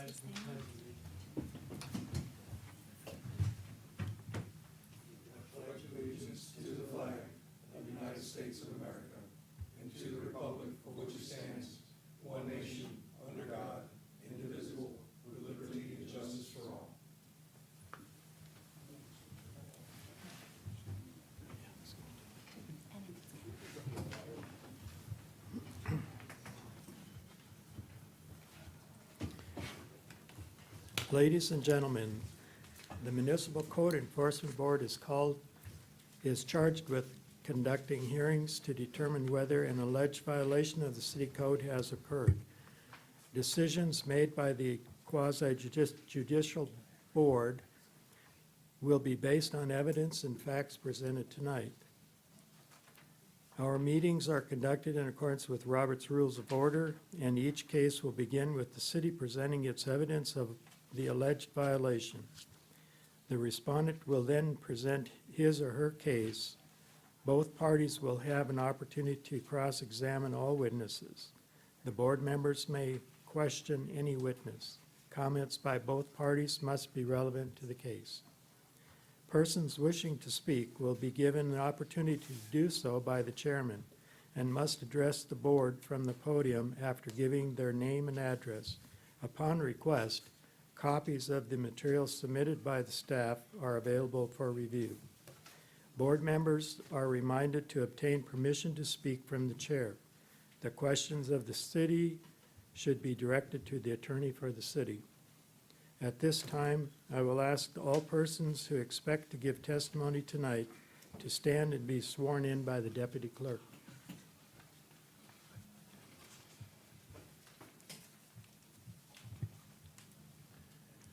rise and pledge allegiance to the flag of the United States of America and to the republic for which it stands, one nation, under God, indivisible, with liberty and justice for all. Ladies and gentlemen, the Municipal Code Enforcement Board is charged with conducting hearings to determine whether an alleged violation of the city code has occurred. Decisions made by the quasi-judicial board will be based on evidence and facts presented tonight. Our meetings are conducted in accordance with Robert's Rules of Order, and each case will begin with the city presenting its evidence of the alleged violation. The respondent will then present his or her case. Both parties will have an opportunity to cross-examine all witnesses. The board members may question any witness. Comments by both parties must be relevant to the case. Persons wishing to speak will be given an opportunity to do so by the chairman and must address the board from the podium after giving their name and address. Upon request, copies of the materials submitted by the staff are available for review. Board members are reminded to obtain permission to speak from the chair. The questions of the city should be directed to the attorney for the city. At this time, I will ask all persons who expect to give testimony tonight to stand and be sworn in by the deputy clerk.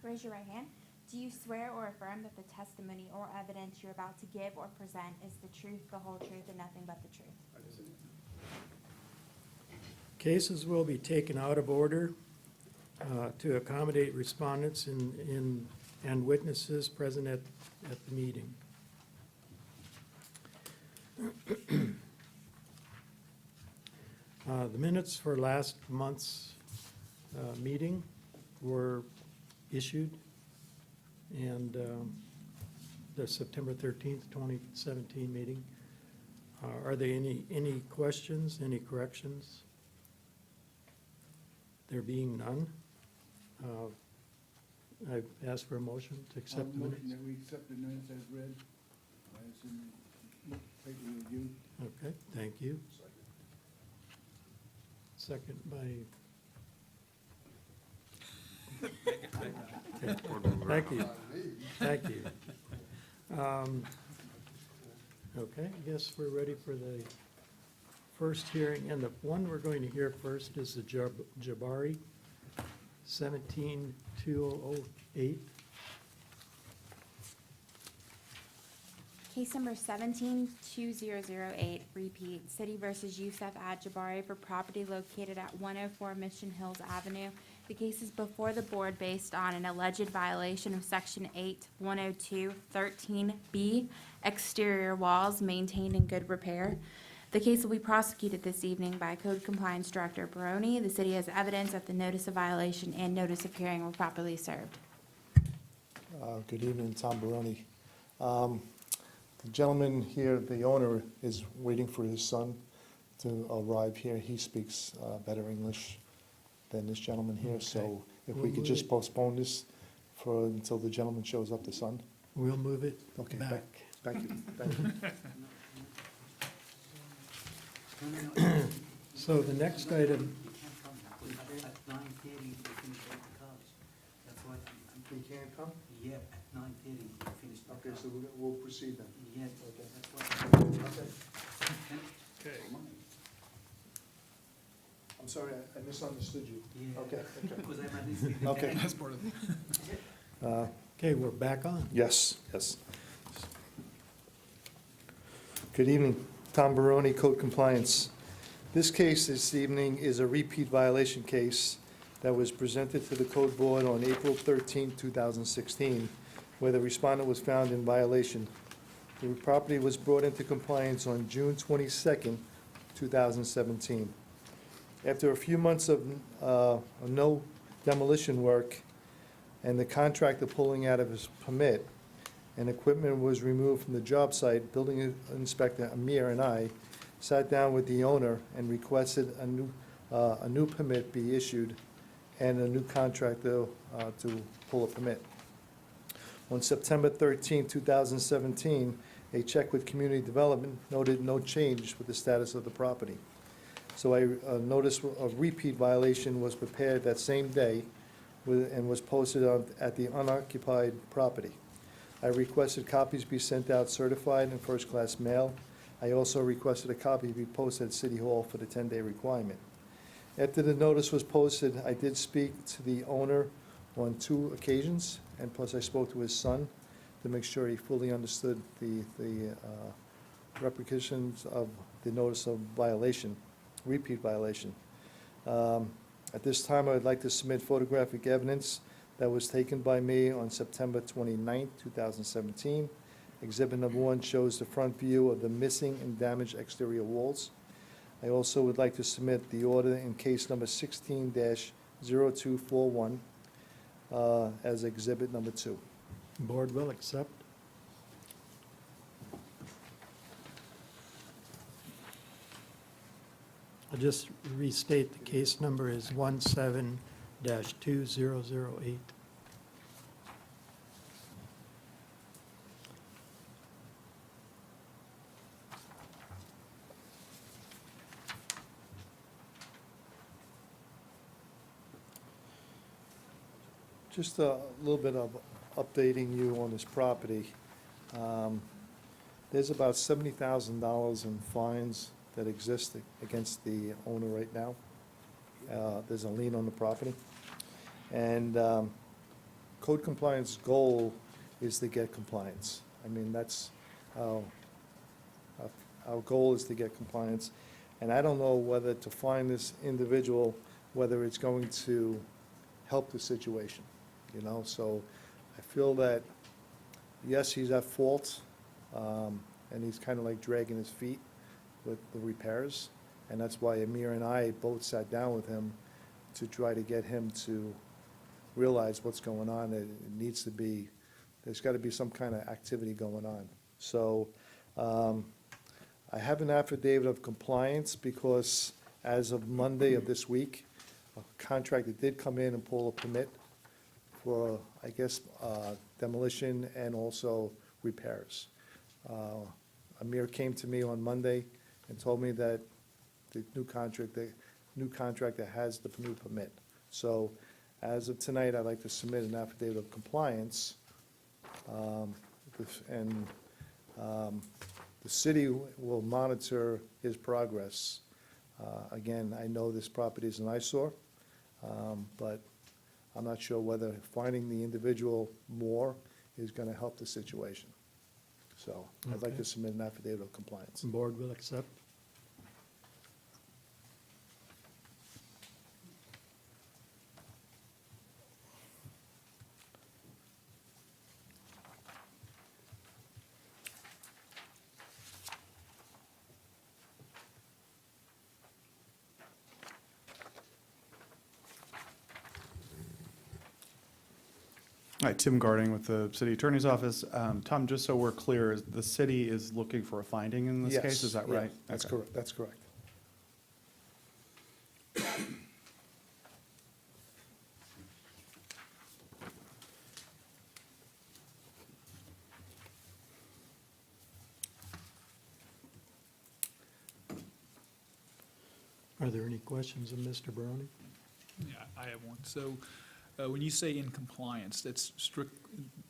Raise your right hand. Do you swear or affirm that the testimony or evidence you're about to give or present is the truth, the whole truth, and nothing but the truth? Cases will be taken out of order to accommodate respondents and witnesses present at the meeting. The minutes for last month's meeting were issued, and the September 13th, 2017 meeting. Are there any questions, any corrections? There being none, I've asked for a motion to accept the minutes. Motion that we accept the minutes as read, as in tightly reviewed. Okay, thank you. Second by. Okay, thank you, thank you. Okay, I guess we're ready for the first hearing, and the one we're going to hear first is the Jabari 17-2008. Case number 17-2008, repeat, City versus Yusuf Ad-Jabari for property located at 104 Mission Hills Avenue. The case is before the board based on an alleged violation of Section 8-102-13B, exterior walls maintained in good repair. The case will be prosecuted this evening by Code Compliance Director Baroni. The city has evidence that the notice of violation and notice of hearing were properly served. Good evening, Tom Baroni. The gentleman here, the owner, is waiting for his son to arrive here. He speaks better English than this gentleman here, so if we could just postpone this until the gentleman shows up, the son. We'll move it Okay, back. Thank you, thank you. So the next item, At 9:30, we finish all the cars. That's why, He can't come? yeah, at 9:30, we finish the Okay, cars. so we'll proceed then. Yeah, Okay. that's why. Okay. I'm sorry, I misunderstood you. Yeah. Okay, Because I'm at this. okay. okay, we're back on. Yes, yes. Good evening, Tom Baroni, Code Compliance. This case this evening is a repeat violation case that was presented to the Code Board on April 13, 2016, where the respondent was found in violation. The property was brought into compliance on June 22, 2017. After a few months of no demolition work and the contractor pulling out of his permit, and equipment was removed from the job site, building inspector Amir and I sat down with the owner and requested a new permit be issued and a new contractor to pull a permit. On September 13, 2017, a check with Community Development noted no change with the status of the property. So a notice of repeat violation was prepared that same day and was posted at the unoccupied property. I requested copies be sent out certified in first-class mail. I also requested a copy be posted at City Hall for the 10-day requirement. After the notice was posted, I did speak to the owner on 2 occasions, and plus I spoke to his son to make sure he fully understood the repercussions of the notice of violation, repeat violation. At this time, I would like to submit photographic evidence that was taken by me on September 29, 2017. Exhibit number 1 shows the front view of the missing and damaged exterior walls. I also would like to submit the order in case number 16-0241 as exhibit number 2. Board will accept. I'll just restate, the case number is 17-2008. Just a little bit of updating you on this property. There's about $70,000 in fines that exist against the owner right now. There's a lien on the property. And code compliance goal is to get compliance. I mean, that's our goal is to get compliance. And I don't know whether to find this individual, whether it's going to help the situation, you know? So I feel that, yes, he's at fault, and he's kind of like dragging his feet with the repairs. And that's why Amir and I both sat down with him to try to get him to realize what's going on. It needs to be, there's got to be some kind of activity going on. So I have an affidavit of compliance because as of Monday of this week, a contractor did come in and pull a permit for, I guess, demolition and also repairs. Amir came to me on Monday and told me that the new contractor has the new permit. So as of tonight, I'd like to submit an affidavit of compliance. And the city will monitor his progress. Again, I know this property is an eyesore, but I'm not sure whether finding the individual more is going to help the situation. So I'd like Okay. to submit an affidavit of compliance. Board will accept. Hi, Tim Garding with the City Attorney's Office. Tom, just so we're clear, the city is looking for a finding in this Yes, case, is that yeah, right? That's Okay. correct, that's correct. Are there any questions of Mr. Barone? Yeah, I have one. So, when you say in compliance, that's strict,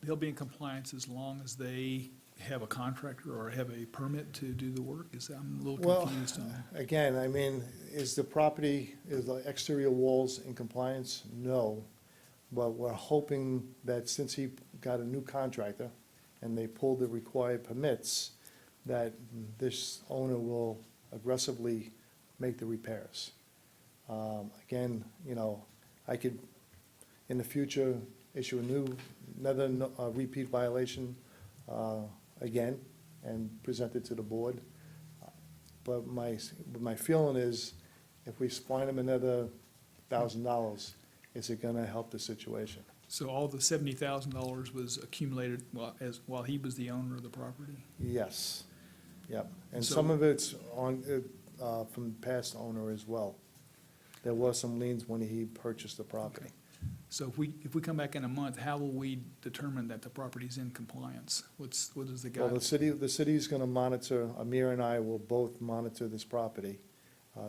they'll be in compliance as long as they have a contractor or have a permit to do the work? I'm a little Well, confused on that. again, I mean, is the property, is the exterior walls in compliance? No. But we're hoping that since he got a new contractor and they pulled the required permits, that this owner will aggressively make the repairs. Again, you know, I could, in the future, issue another repeat violation again and present it to the board. But my feeling is, if we fine him another $1,000, is it gonna help the situation? So all the $70,000 was accumulated while he was the owner of the property? Yes, yep. And So- some of it's on, from past owner as well. There was some liens when he purchased the property. So if we come back in a month, how will we determine that the property's in compliance? What is the Well, guide? the city's gonna monitor, Amir and I will both monitor this property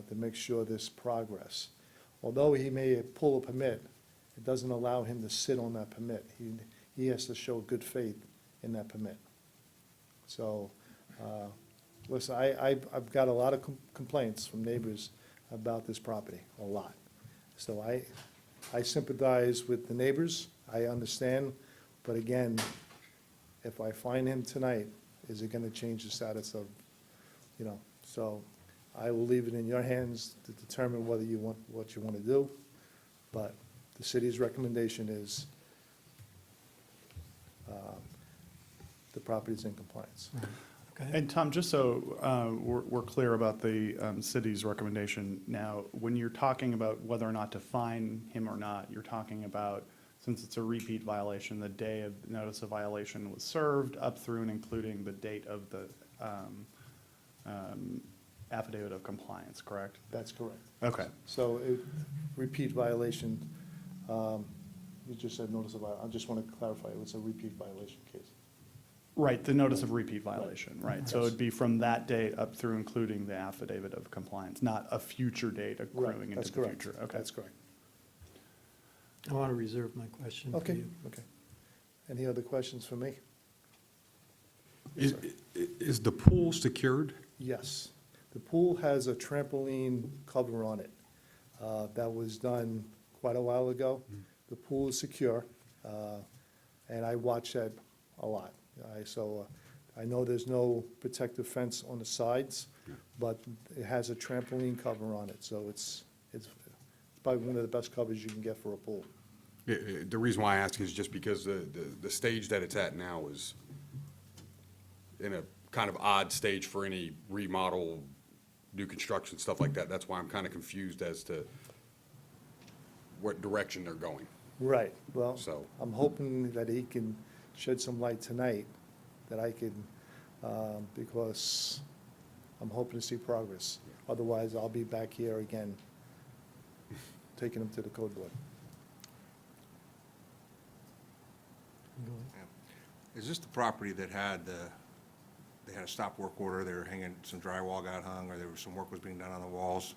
to make sure there's progress. Although he may pull a permit, it doesn't allow him to sit on that permit. He has to show good faith in that permit. So, listen, I've got a lot of complaints from neighbors about this property, a lot. So I sympathize with the neighbors, I understand, but again, if I find him tonight, is it gonna change the status of, so I will leave it in your hands to determine whether you want, what you wanna do, but the city's recommendation is, the property's in compliance. Okay? And Tom, just so we're clear about the city's recommendation now, when you're talking about whether or not to fine him or not, you're talking about, since it's a repeat violation, the day of notice of violation was served, up through and including the date of the affidavit of compliance, correct? That's correct. Okay. So, repeat violation, you just said notice of, I just wanna clarify, it was a repeat violation case. Right, the notice of repeat violation, right. So Yes. it'd be from that date up through including the affidavit of compliance, not a future date accruing into That's the correct. future. Okay. That's correct. I want to reserve my question for Okay, you. okay. Any other questions for me? Is the pool secured? Yes. The pool has a trampoline cover on it. That was done quite a while ago. The pool is secure, and I watch that a lot. So I know there's no protective fence on the sides, but it has a trampoline cover on it, so it's probably one of the best covers you can get for a pool. The reason why I ask is just because the stage that it's at now is in a kind of odd stage for any remodel, new construction, stuff like that. That's why I'm kind of confused as to what direction they're going. Right, well, So- I'm hoping that he can shed some light tonight, that I can, because I'm hoping to see progress. Otherwise, I'll be back here again, taking him to the code board. Is this the property that had they had a stop work order, they were hanging, some drywall got hung, or there was some work was being done on the walls,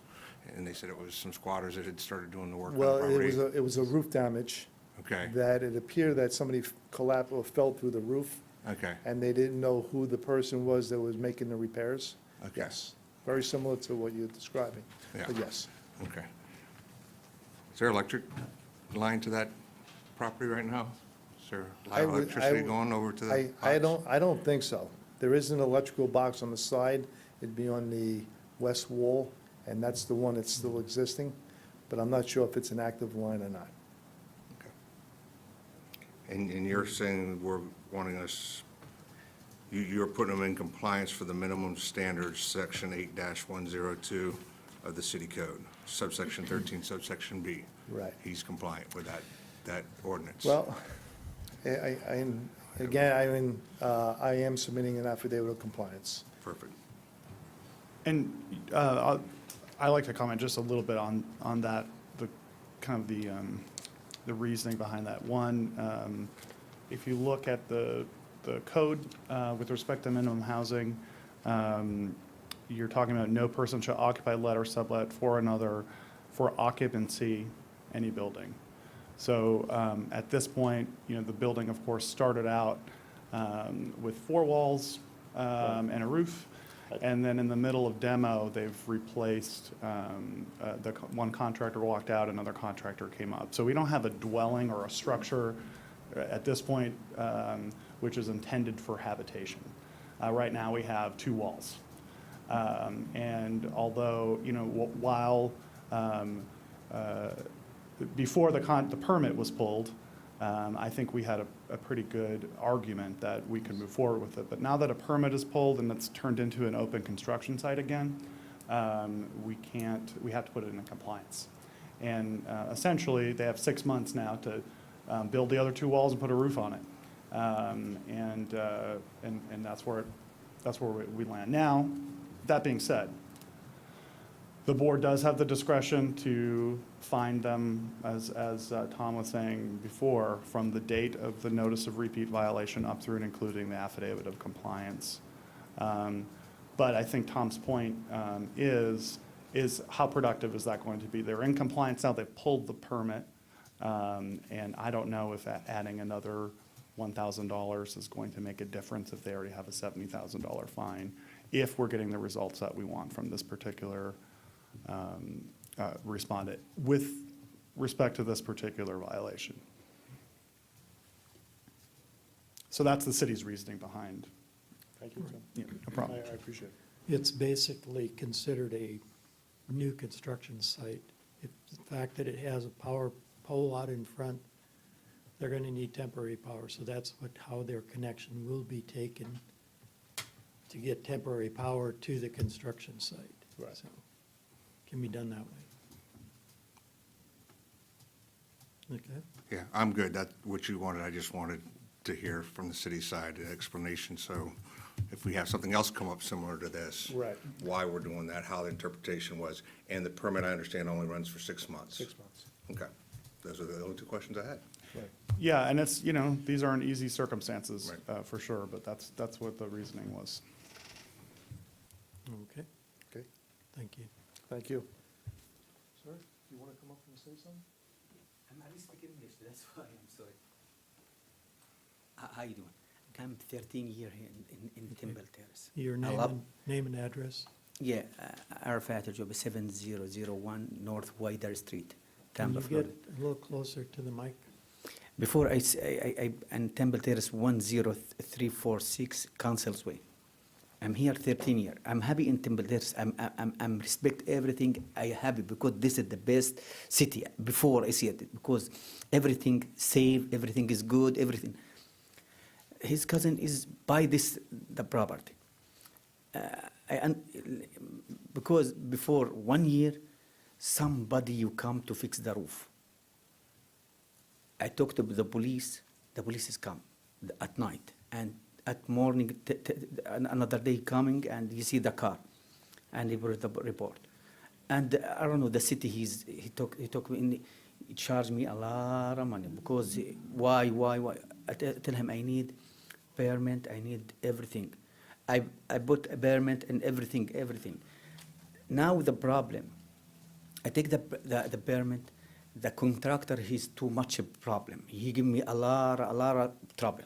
and they said it was some squatters that had started doing the work on the Well, property? it was a roof damage, Okay, that it appeared that somebody collapsed or fell through the roof, okay, and they didn't know who the person was that was making the repairs. Okay. Yes, very similar to what you're describing, Yeah. but yes. okay. Is there electric line to that property right now? Is there I live would- electricity I would- going over to the I box? don't think so. There is an electrical box on the side, it'd be on the west wall, and that's the one that's still existing, but I'm not sure if it's an active line or not. And you're saying we're wanting us, you're putting them in compliance for the minimum standards, section 8-102 of the city code, subsection 13, subsection B. Right. He's compliant with that ordinance. Well, I am submitting an affidavit of compliance. Perfect. And I'd like to comment just a little bit on that, the kind of the reasoning behind that. One, if you look at the code with respect to minimum housing, you're talking about no person shall occupy, let, or sublet for another for occupancy any building. So at this point, the building, of course, started out with 4 walls and a roof. And then in the middle of demo, they've replaced, one contractor walked out, another contractor came up. So we don't have a dwelling or a structure at this point, which is intended for habitation. Right now, we have 2 walls. And although, while before the permit was pulled, I think we had a pretty good argument that we could move forward with it. But now that a permit is pulled and it's turned into an open construction site again, we have to put it in compliance. And essentially, they have 6 months now to build the other 2 walls and put a roof on it. And that's where we land. Now, that being said, the board does have the discretion to fine them, as Tom was saying before, from the date of the notice of repeat violation up through and including the affidavit of compliance. But I think Tom's point is how productive is that going to be? They're in compliance now, they've pulled the permit, and I don't know if adding another $1,000 is going to make a difference if they already have a $70,000 fine, if we're getting the results that we want from this particular respondent with respect to this particular violation. So that's the city's reasoning behind. Thank you, Tim. Yeah, no problem. I appreciate it. It's basically considered a new construction site. If the fact that it has a power pole out in front, they're gonna need temporary power, so that's how their connection will be taken to get temporary power to the construction site. Right. So, can be done that way. Okay, Yeah, I'm good. That's what you wanted. I just wanted to hear from the city side, an explanation, so if we have something else come up similar to this. Right. Why we're doing that, how the interpretation was, and the permit, I understand, only runs for 6 months. 6 months. Okay. Those are the only 2 questions I had. Right. Yeah, and it's, these aren't easy circumstances, Right. for sure, but that's what the reasoning was. okay, Okay, thank you. thank you. Sir, do you want to come up and say something? I speak English, that's why I'm sorry. How you doing? I'm 13 years here in Temple Terrace. Your name and address? Yeah, Arafat Job 7001 North Wider Street, Can Tampa, you Florida. get a little closer to the mic? Before in Temple Terrace 10346 Council's Way. I'm here 13 years. I'm happy in Temple Terrace. I'm respect everything. I happy because this is the best city. Before I see it, because everything safe, everything is good, everything. His cousin is buy the property. Because before 1 year, somebody you come to fix the roof. I talked to the police is come at night, and at morning, another day coming, and you see the car, and he brought the report. And I don't know, the city, he took me, he charged me a lot of money, because why? I tell him I need permit, I need everything. I put a permit and everything. Now the problem, I take the permit, the contractor, he's too much a problem. He give me a lot of trouble.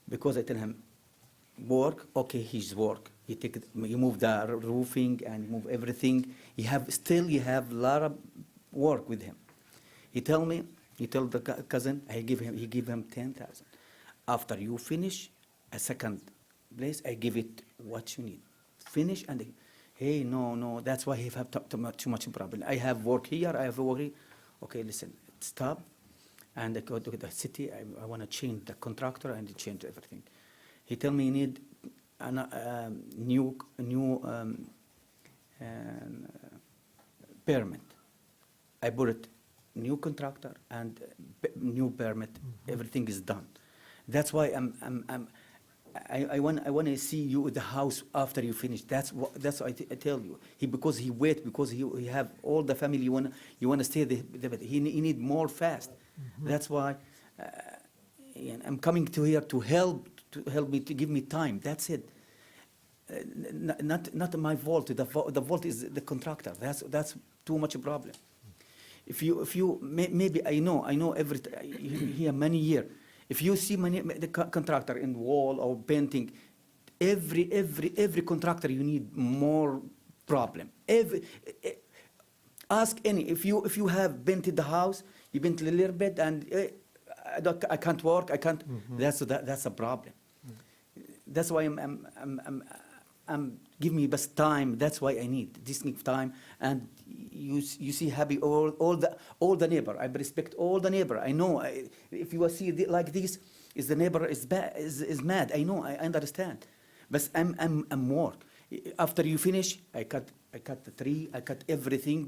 Because I tell him, work, okay, he's work. He move the roofing and move everything. You have a lot of work with him. He tell the cousin, he give him 10,000. After you finish a second place, I give it what you need. Finish and hey, no, that's why he have too much problem. I have work here, I have work here. Okay, listen, stop. And I go to the city, I want to change the contractor and change everything. He tell me he need a new permit. I bought it, new contractor and new permit. Everything is done. That's why I want to see you at the house after you finish. That's what I tell you. Because he have all the family. You want to stay there. He need more fast. That's why I'm coming to here to help me, to give me time. That's it. Not my fault. The fault is the contractor. That's too much a problem. If you maybe I know every here many years. If you see the contractor in wall or painting, every contractor you need more problem. Ask any if you have painted the house, you painted a little bit and I can't work. I can't. That's a problem. That's why I'm give me best time. That's why I need this time. And you see happy all the neighbor. I respect all the neighbor. I know if you see like this, is the neighbor is mad. I know. I understand. But I'm work. After you finish, I I cut the tree, I cut everything.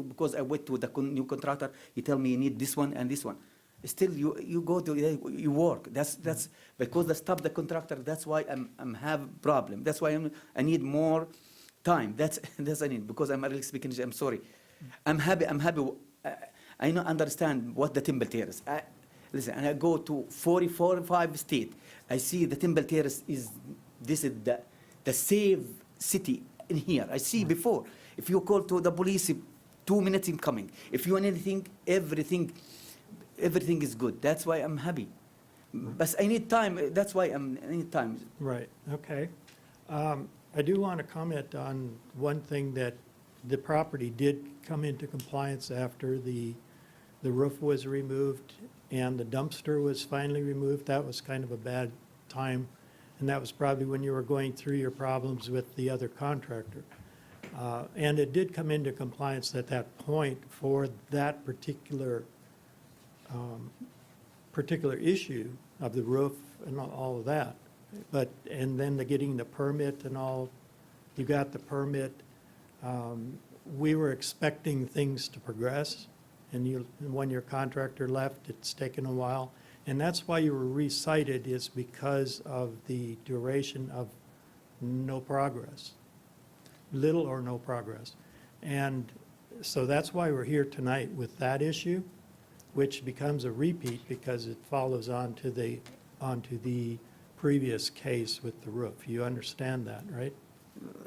Because I went to the new contractor, he tell me you need this one and this one. Still, you go to, you work. That's because they stop the contractor. That's why I'm have problem. That's why I need more time. That's I need, because I'm really speaking. I'm sorry. I'm happy. I don't understand what the Temple Terrace. Listen, and I go to 45 state. I see the Temple Terrace this is the safe city in here. I see before. If you call to the police, 2 minutes in coming. If you want anything, everything is good. That's why I'm happy. But I need time. That's why I need time. Right, okay. I do want to comment on one thing, that the property did come into compliance after the roof was removed and the dumpster was finally removed. That was kind of a bad time, and that was probably when you were going through your problems with the other contractor. And it did come into compliance at that point for that particular issue of the roof and all of that. But, and then getting the permit and all, you got the permit. We were expecting things to progress, and when your contractor left, it's taken a while. And that's why you were recited, is because of the duration of no progress, little or no progress. And so that's why we're here tonight with that issue, which becomes a repeat because it follows onto the previous case with the roof. You understand that, right?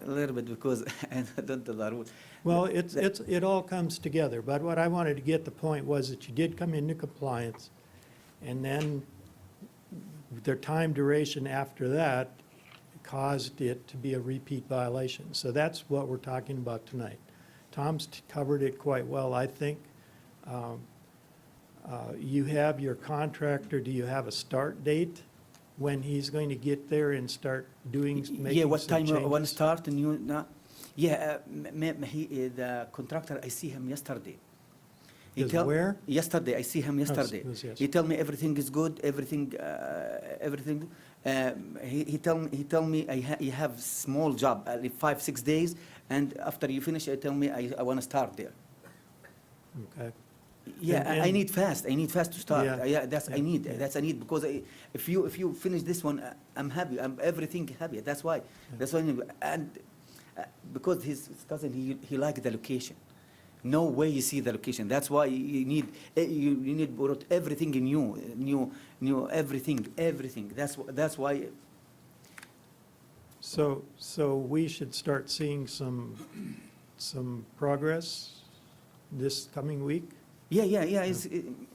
A little bit, because I don't know the rule. Well, it all comes together, but what I wanted to get the point was that you did come into compliance, and then the time duration after that caused it to be a repeat violation. So that's what we're talking about tonight. Tom's covered it quite well, I think. You have your contractor, do you have a start date when he's going to get there and start making some changes? Yeah, what time I want to start? The contractor, I see him yesterday. Where? Yesterday, I see him yesterday. it was yesterday. He tell me everything is good, everything. He tell me he have small job, 5-6 days, and after you finish, I tell me I want to start there. Okay. Yeah, And- I need fast. I need fast to start. Yeah. Yeah, that's I Yeah. need. That's I need, because if you finish this one, I'm happy. I'm everything happy. That's why. That's why. And because his cousin, he liked the location. No way you see the location. That's why you need brought everything new everything. That's why. So we should start seeing some progress this coming week? Yeah.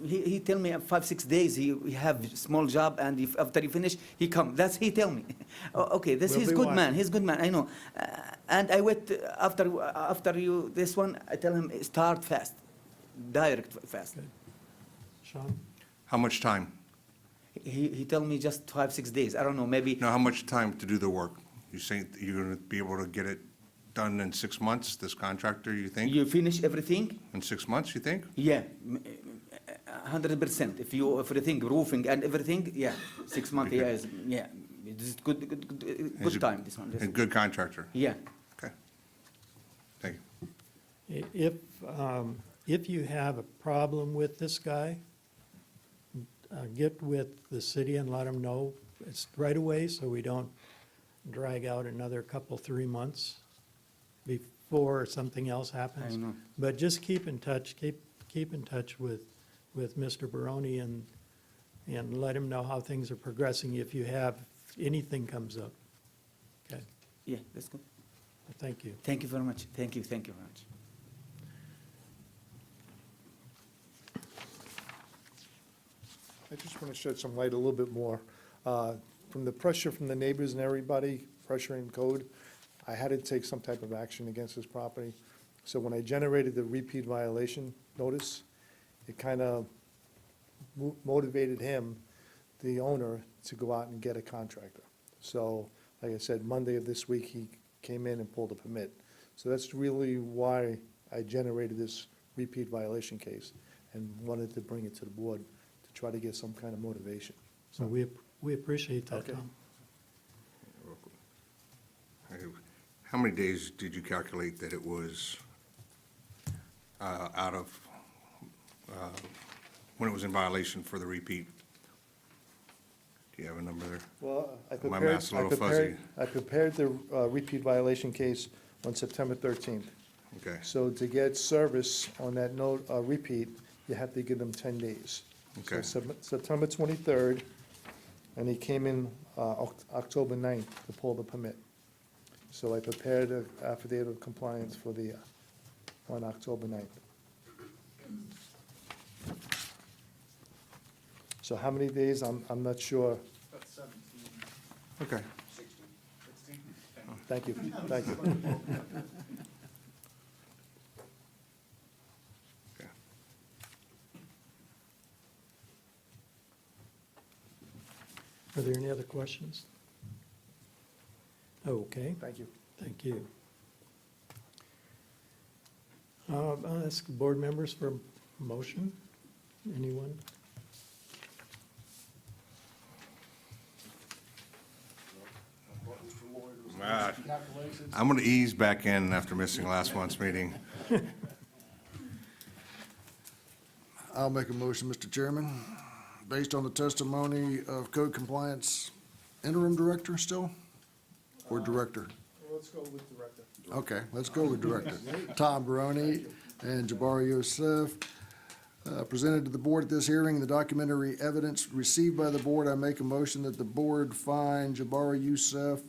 He tell me 5-6 days he have small job, and if after he finish he come. That's he tell me. Okay, We'll he's be good man. watching. He's good man. I know. And I wait after you this one. I tell him start fast, direct fast. Okay. Sean? How much time? He tell me just 5-6 days. I don't know, maybe. No, how much time to do the work? You say you're going to be able to get it done in 6 months, this contractor, you think? You finish everything? In 6 months, you think? Yeah, 100%. If you everything roofing and everything, yeah, 6 months. Yeah, this is good He's a- time. This one. A good contractor? Yeah. Okay. Thank you. If you have a problem with this guy, get with the city and let them know it's right away, so we don't drag out another couple, 3 months before something else happens. I know. But just keep in touch, keep in touch with Mr. Barone and let him know how things are progressing if anything comes up. Okay, Yeah, that's good. thank you. Thank you very much. Thank you very much. I just want to shed some light a little bit more. From the pressure from the neighbors and everybody, pressuring code, I had to take some type of action against this property. So when I generated the repeat violation notice, it kind of motivated him, the owner, to go out and get a contractor. So, like I said, Monday of this week, he came in and pulled a permit. So that's really why I generated this repeat violation case and wanted to bring it to the board to try to get some kind of motivation. So we appreciate that, Okay. Tom. How many days did you calculate that it was out of, when it was in violation for the repeat? Do you have a number there? Well, My math's a little fuzzy. I prepared the repeat violation case on September 13th. Okay, So to get service on that note, repeat, you have to give them 10 days. So Okay. September 23rd, and he came in October 9th to pull the permit. So I prepared an affidavit of compliance for the, on October 9th. So how many days, I'm not sure. okay. Thank you, thank you. Okay. Are there any other questions? Okay, Thank you. thank you. I'll ask board members for a motion. Anyone? I'm going to ease back in after missing last month's meeting. I'll make a motion, Mr. Chairman, based on the testimony of code compliance interim director still, or director? Let's go with director. Okay, let's go with director. Tom Baroni and Jabari Yosef. Presented to the board at this hearing, the documentary evidence received by the board, I make a motion that the board find Jabari Yosef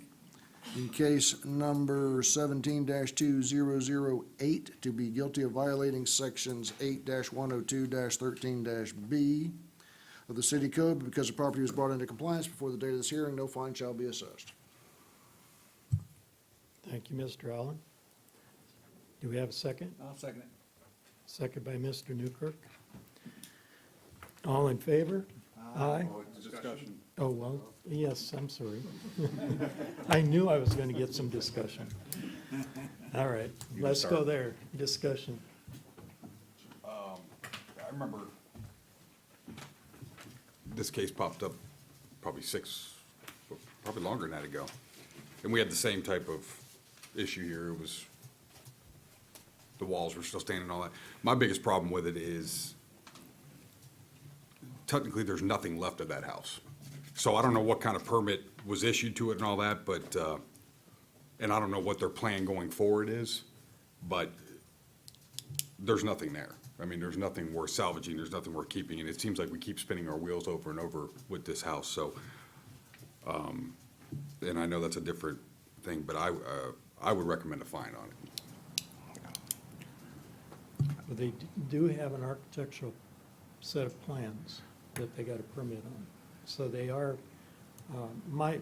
in case number 17-2008 to be guilty of violating sections 8-102-13-B of the city code. Because the property was brought into compliance before the date of this hearing, no fine shall be assessed. Thank you, Mr. Allen. Do we have a second? I'll second it. Second by Mr. Newkirk. All in favor? Aye. Discussion. Oh, well, yes, I'm sorry. I knew I was going to get some discussion. All right, You can let's go start. there. Discussion. I remember this case popped up probably probably longer than that ago. And we had the same type of issue here. It was, the walls were still standing and all that. My biggest problem with it is technically there's nothing left of that house. So I don't know what kind of permit was issued to it and all that, but, and I don't know what their plan going forward is, but there's nothing there. I mean, there's nothing worth salvaging, there's nothing worth keeping, and it seems like we keep spinning our wheels over and over with this house, so. And I know that's a different thing, but I would recommend a fine on it. But they do have an architectural set of plans that they got a permit on. So they are, my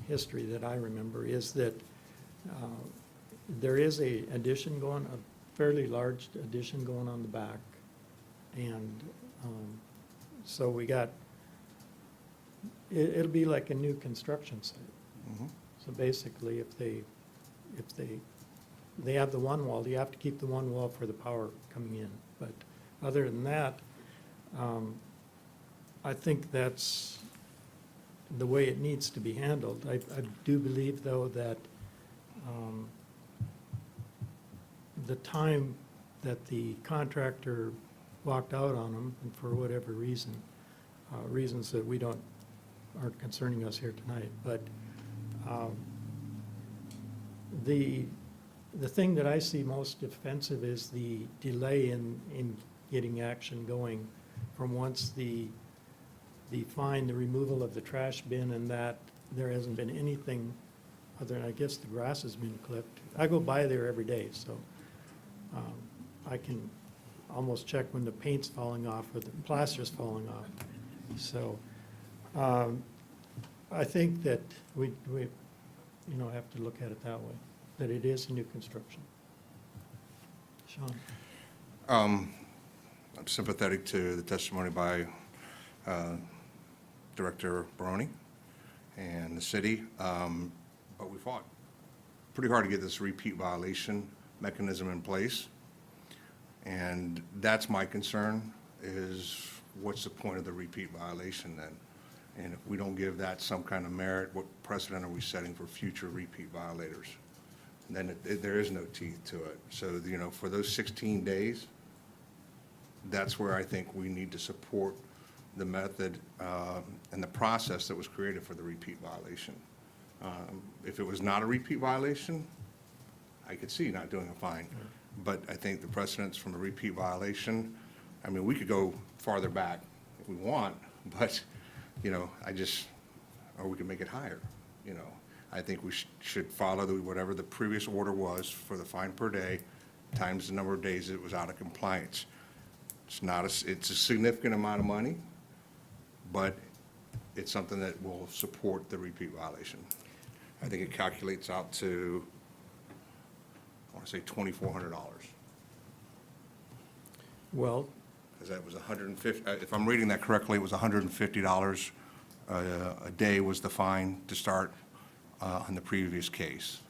history that I remember is that there is a addition going, a fairly large addition going on the back. And so we got, it'll be like a new construction site. So basically, if they have the one wall, you have to keep the one wall for the power coming in. But other than that, I think that's the way it needs to be handled. I do believe, though, that the time that the contractor walked out on them, and for whatever reason, reasons that aren't concerning us here tonight, but the thing that I see most offensive is the delay in getting action going from once the fine, the removal of the trash bin, and that there hasn't been anything other than, I guess, the grass has been clipped. I go by there every day, so I can almost check when the paint's falling off or the plaster's falling off. So I think that we have to look at it that way, that it is a new construction. Sean? I'm sympathetic to the testimony by Director Baroni and the city, but we fought pretty hard to get this repeat violation mechanism in place. And that's my concern, is what's the point of the repeat violation then? And if we don't give that some kind of merit, what precedent are we setting for future repeat violators? then there is no teeth to it. So, you know, for those 16 days, that's where I think we need to support the method and the process that was created for the repeat violation. If it was not a repeat violation, I could see not doing a fine. But I think the precedents from a repeat violation, I mean, we could go farther back if we want, but, you know, or we could make it higher, you know. I think we should follow whatever the previous order was for the fine per day, times the number of days it was out of compliance. It's a significant amount of money, but it's something that will support the repeat violation. I think it calculates out to, I want to say $2,400. Well, Because that was 150, if I'm reading that correctly, it was $150 a day was the fine to start on the previous case.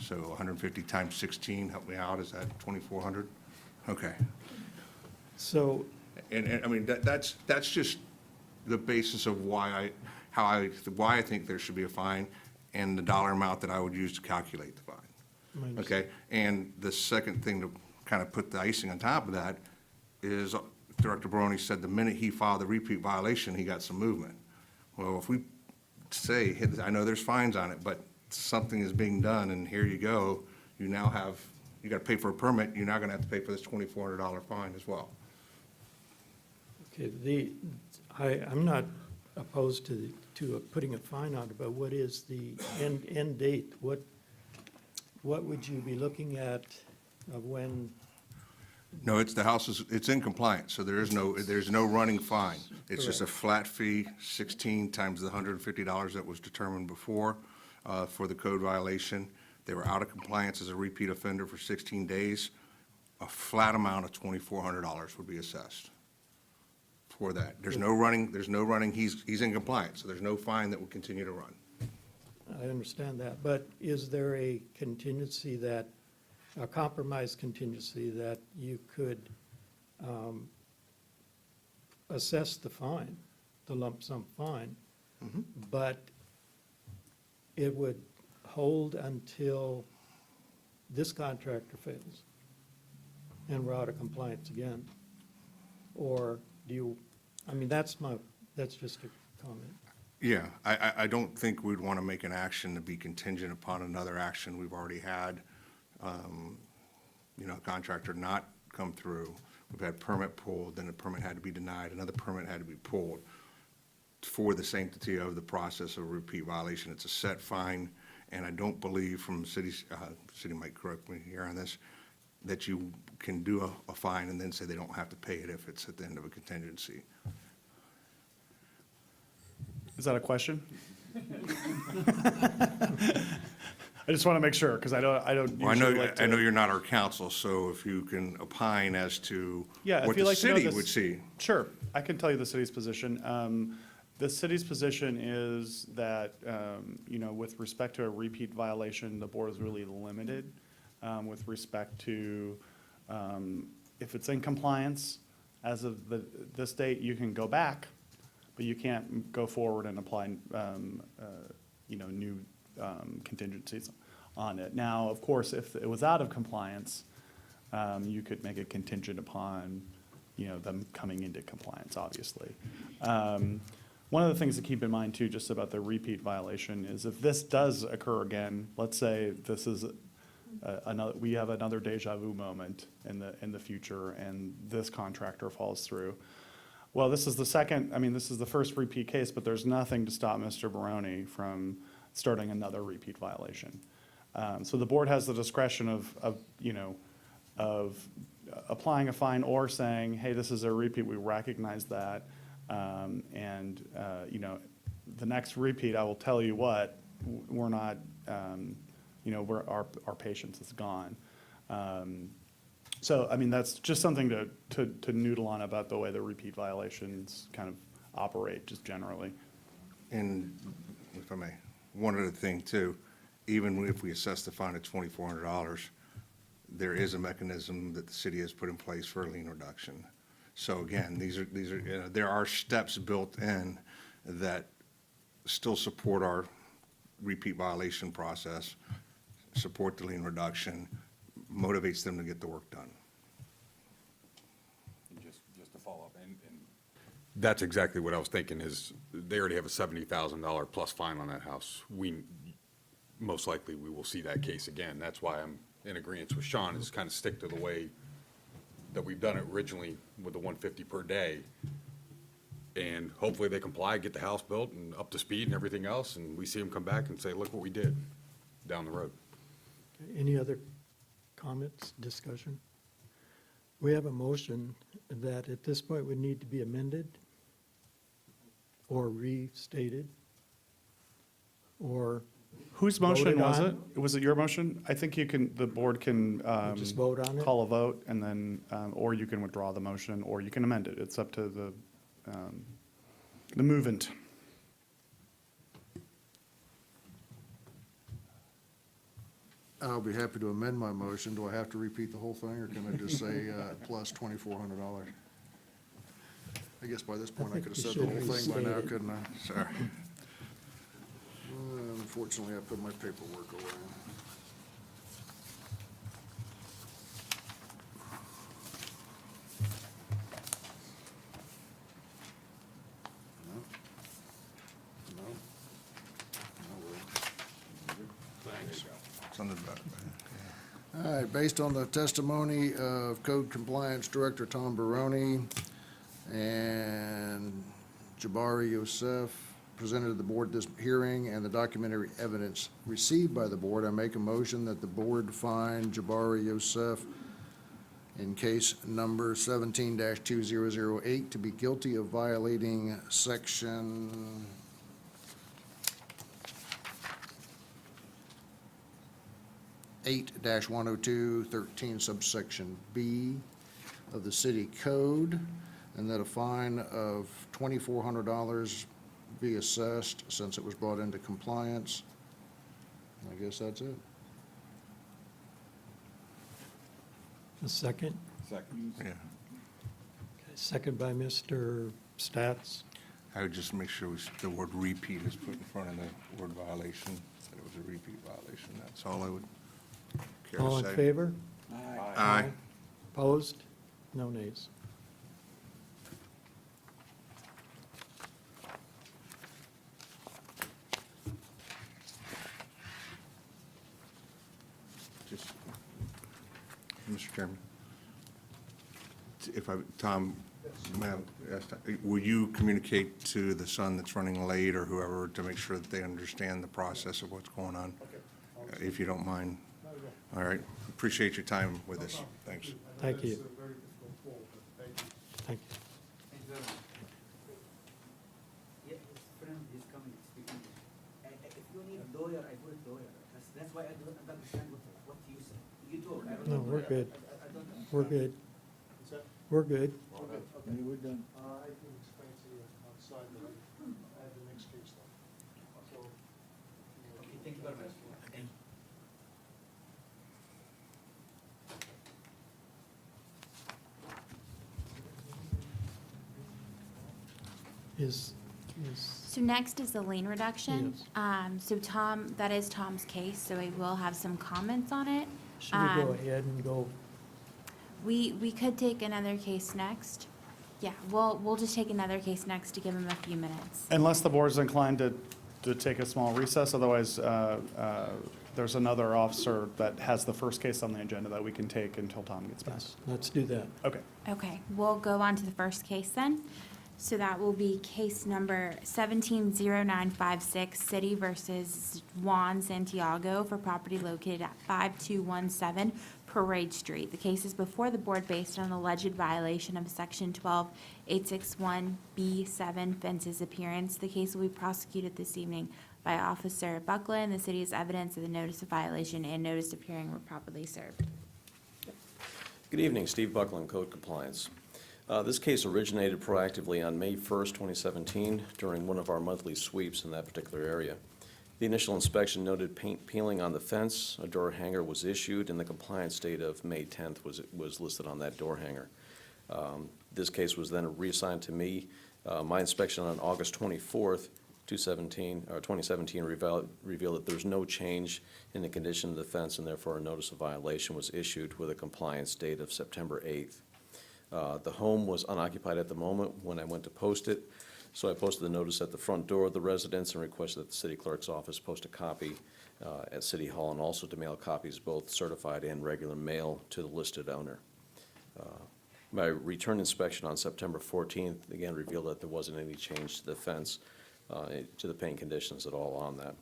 So 150 times 16, help me out, is that 2,400? Okay. so, And I mean, that's just the basis of why I think there should be a fine and the dollar amount that I would use to calculate the fine. Okay? And the second thing to kind of put the icing on top of that is Director Barone said the minute he filed the repeat violation, he got some movement. Well, if we say, hey, I know there's fines on it, but something is being done and here you go, you now have, you got to pay for a permit, you're now going to have to pay for this $2,400 fine as well. okay, I'm not opposed to putting a fine on it, but what is the end date? What would you be looking at of when? No, it's in compliance, so there's no running fine. It's just a flat fee, 16 times the $150 that was determined before for the code violation. They were out of compliance as a repeat offender for 16 days. A flat amount of $2,400 would be assessed for that. There's no running, he's in compliance, so there's no fine that will continue to run. I understand that, but is there a contingency a compromise contingency that you could assess the fine, the lump sum fine, but it would hold until this contractor fails and we're out of compliance again? Or do you, I mean, that's just a comment. Yeah, I don't think we'd want to make an action to be contingent upon another action we've already had. You know, contractor not come through. We've had permit pulled, then the permit had to be denied, another permit had to be pulled. For the sanctity of the process of repeat violation, it's a set fine, and I don't believe from city might correct me here on this, that you can do a fine and then say they don't have to pay it if it's at the end of a contingency. Is that a question? I just want to make sure, because I don't Well, usually like to. I know you're not our counsel, so if you can opine as to Yeah, if what you'd the like to know city this- would see. Sure, I can tell you the city's position. The city's position is that, you know, with respect to a repeat violation, the board is really limited with respect to if it's in compliance as of this date, you can go back, but you can't go forward and apply, you know, new contingencies on it. Now, of course, if it was out of compliance, you could make it contingent upon, you know, them coming into compliance, obviously. One of the things to keep in mind too, just about the repeat violation, is if this does occur again, let's say this is we have another deja vu moment in the future, and this contractor falls through. Well, this is the first repeat case, but there's nothing to stop Mr. Barone from starting another repeat violation. So the board has the discretion of applying a fine or saying, hey, this is a repeat, we recognize that. You know, the next repeat, I will tell you what, we're not, you know, our patience is gone. So, I mean, that's just something to noodle on about the way the repeat violations kind of operate, just generally. And if I may, one other thing too, even if we assess the fine at $2,400, there is a mechanism that the city has put in place for a lien reduction. So again, these are, you know, there are steps built in that still support our repeat violation process. support the lien reduction, motivates them to get the work done. Just to follow up, and that's exactly what I was thinking, is they already have a $70,000 plus fine on that house. Most likely, we will see that case again. That's why I'm in agreement with Sean, is kind of stick to the way that we've done it originally with the 150 per day. And hopefully they comply, get the house built and up to speed and everything else, and we see them come back and say, look what we did down the road. Any other comments, discussion? We have a motion that at this point would need to be amended or restated or Whose motion Voted was on. it? Was it your motion? I think the board can just vote on it? call a vote, and then, or you can withdraw the motion, or you can amend it. It's up to the movant. I'll be happy to amend my motion. Do I have to repeat the whole thing, or can I just say plus $2,400? I guess by this point I think could have you said the whole should thing by now, restate it. couldn't I? Sorry. Unfortunately, I put my paperwork away. No. No. Thanks. It's on the back. All right, based on the testimony of Code Compliance Director Tom Baroni and Jabari Yosef, presented to the board this hearing, and the documentary evidence received by the board, I make a motion that the board find Jabari Yosef in case number 17-2008 to be guilty of violating section 8-102-13 subsection B of the city code, and that a fine of $2,400 be assessed since it was brought into compliance. I guess that's it. A second? Second. Yeah. Second by Mr. Stats. I would just make sure the word repeat is put in front of the word violation, that it was a repeat violation. That's all I would care All to in say. favor? Aye. Opposed? No nays. Just, Mr. Chairman, Tom, ma'am, will you communicate to the son that's running late or whoever to make sure that they understand the process of what's going on? If you don't mind. All right, appreciate your time with us. Thanks. Thank you. Thank you. Yeah, his friend is coming, speaking. If you need a lawyer, I put a lawyer. That's why I don't understand what you say. You talk, I don't No, know. we're good. I don't know. We're good. We're good. We're done. I can explain to you outside the, I have the next case though. So. Okay, thank you very much. Is, So next is the lien reduction. So Tom, that is Tom's case, so we will have some comments on it. should we go ahead and go? We could take another case next. Yeah, we'll just take another case next to give him a few minutes. Unless the board's inclined to take a small recess, otherwise, there's another officer that has the first case on the agenda that we can take until Tom gets back. Yes, let's do that. Okay. Okay, we'll go on to the first case then. So that will be case number 170956, City versus Juan Santiago for property located at 5217 Parade Street. The case is before the board based on alleged violation of Section 12861B7 fences appearance. The case will be prosecuted this evening by Officer Buckland. The city has evidence that the notice of violation and notice of hearing were properly served. Good evening, Steve Buckland, Code Compliance. This case originated proactively on May 1st, 2017, during one of our monthly sweeps in that particular area. The initial inspection noted paint peeling on the fence, a door hanger was issued, and the compliance date of May 10th was listed on that door hanger. This case was then reassigned to me. My inspection on August 24th 2017 revealed that there's no change in the condition of the fence, and therefore a notice of violation was issued with a compliance date of September 8th. The home was unoccupied at the moment when I went to post it, so I posted the notice at the front door of the residence and requested that the city clerk's office post a copy at City Hall, and also to mail copies, both certified and regular mail, to the listed owner. My return inspection on September 14th, again, revealed that there wasn't any change to the fence, to the paint conditions at all on that.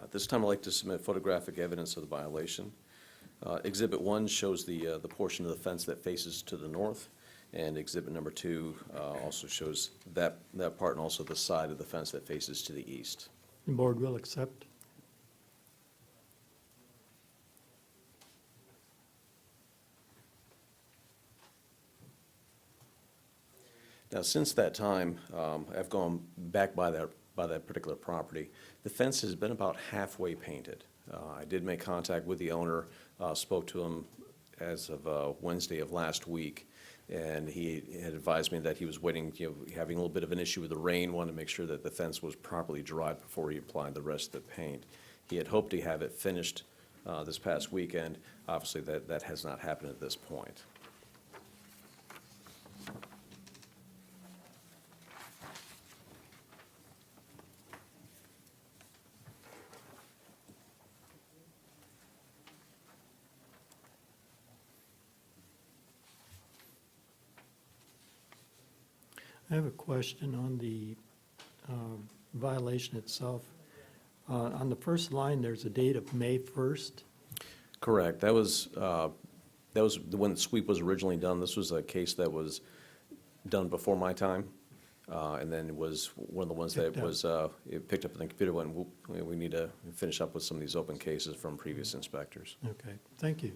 At this time, I'd like to submit photographic evidence of the violation. Exhibit 1 shows the portion of the fence that faces to the north, and Exhibit number 2 also shows that part, and also the side of the fence that faces to the east. The board will accept. Now, since that time, I've gone back by that particular property. The fence has been about halfway painted. I did make contact with the owner, spoke to him as of Wednesday of last week, and he had advised me that he was waiting, having a little bit of an issue with the rain, wanted to make sure that the fence was properly dried before he applied the rest of the paint. He had hoped to have it finished this past weekend. Obviously, that has not happened at this point. I have a question on the violation itself. On the first line, there's a date of May 1st. Correct. That was when the sweep was originally done. This was a case that was done before my time, and then it was one of the ones that was, it picked up in the computer, went, whoop, we need to finish up with some of these open cases from previous inspectors. Okay, thank you.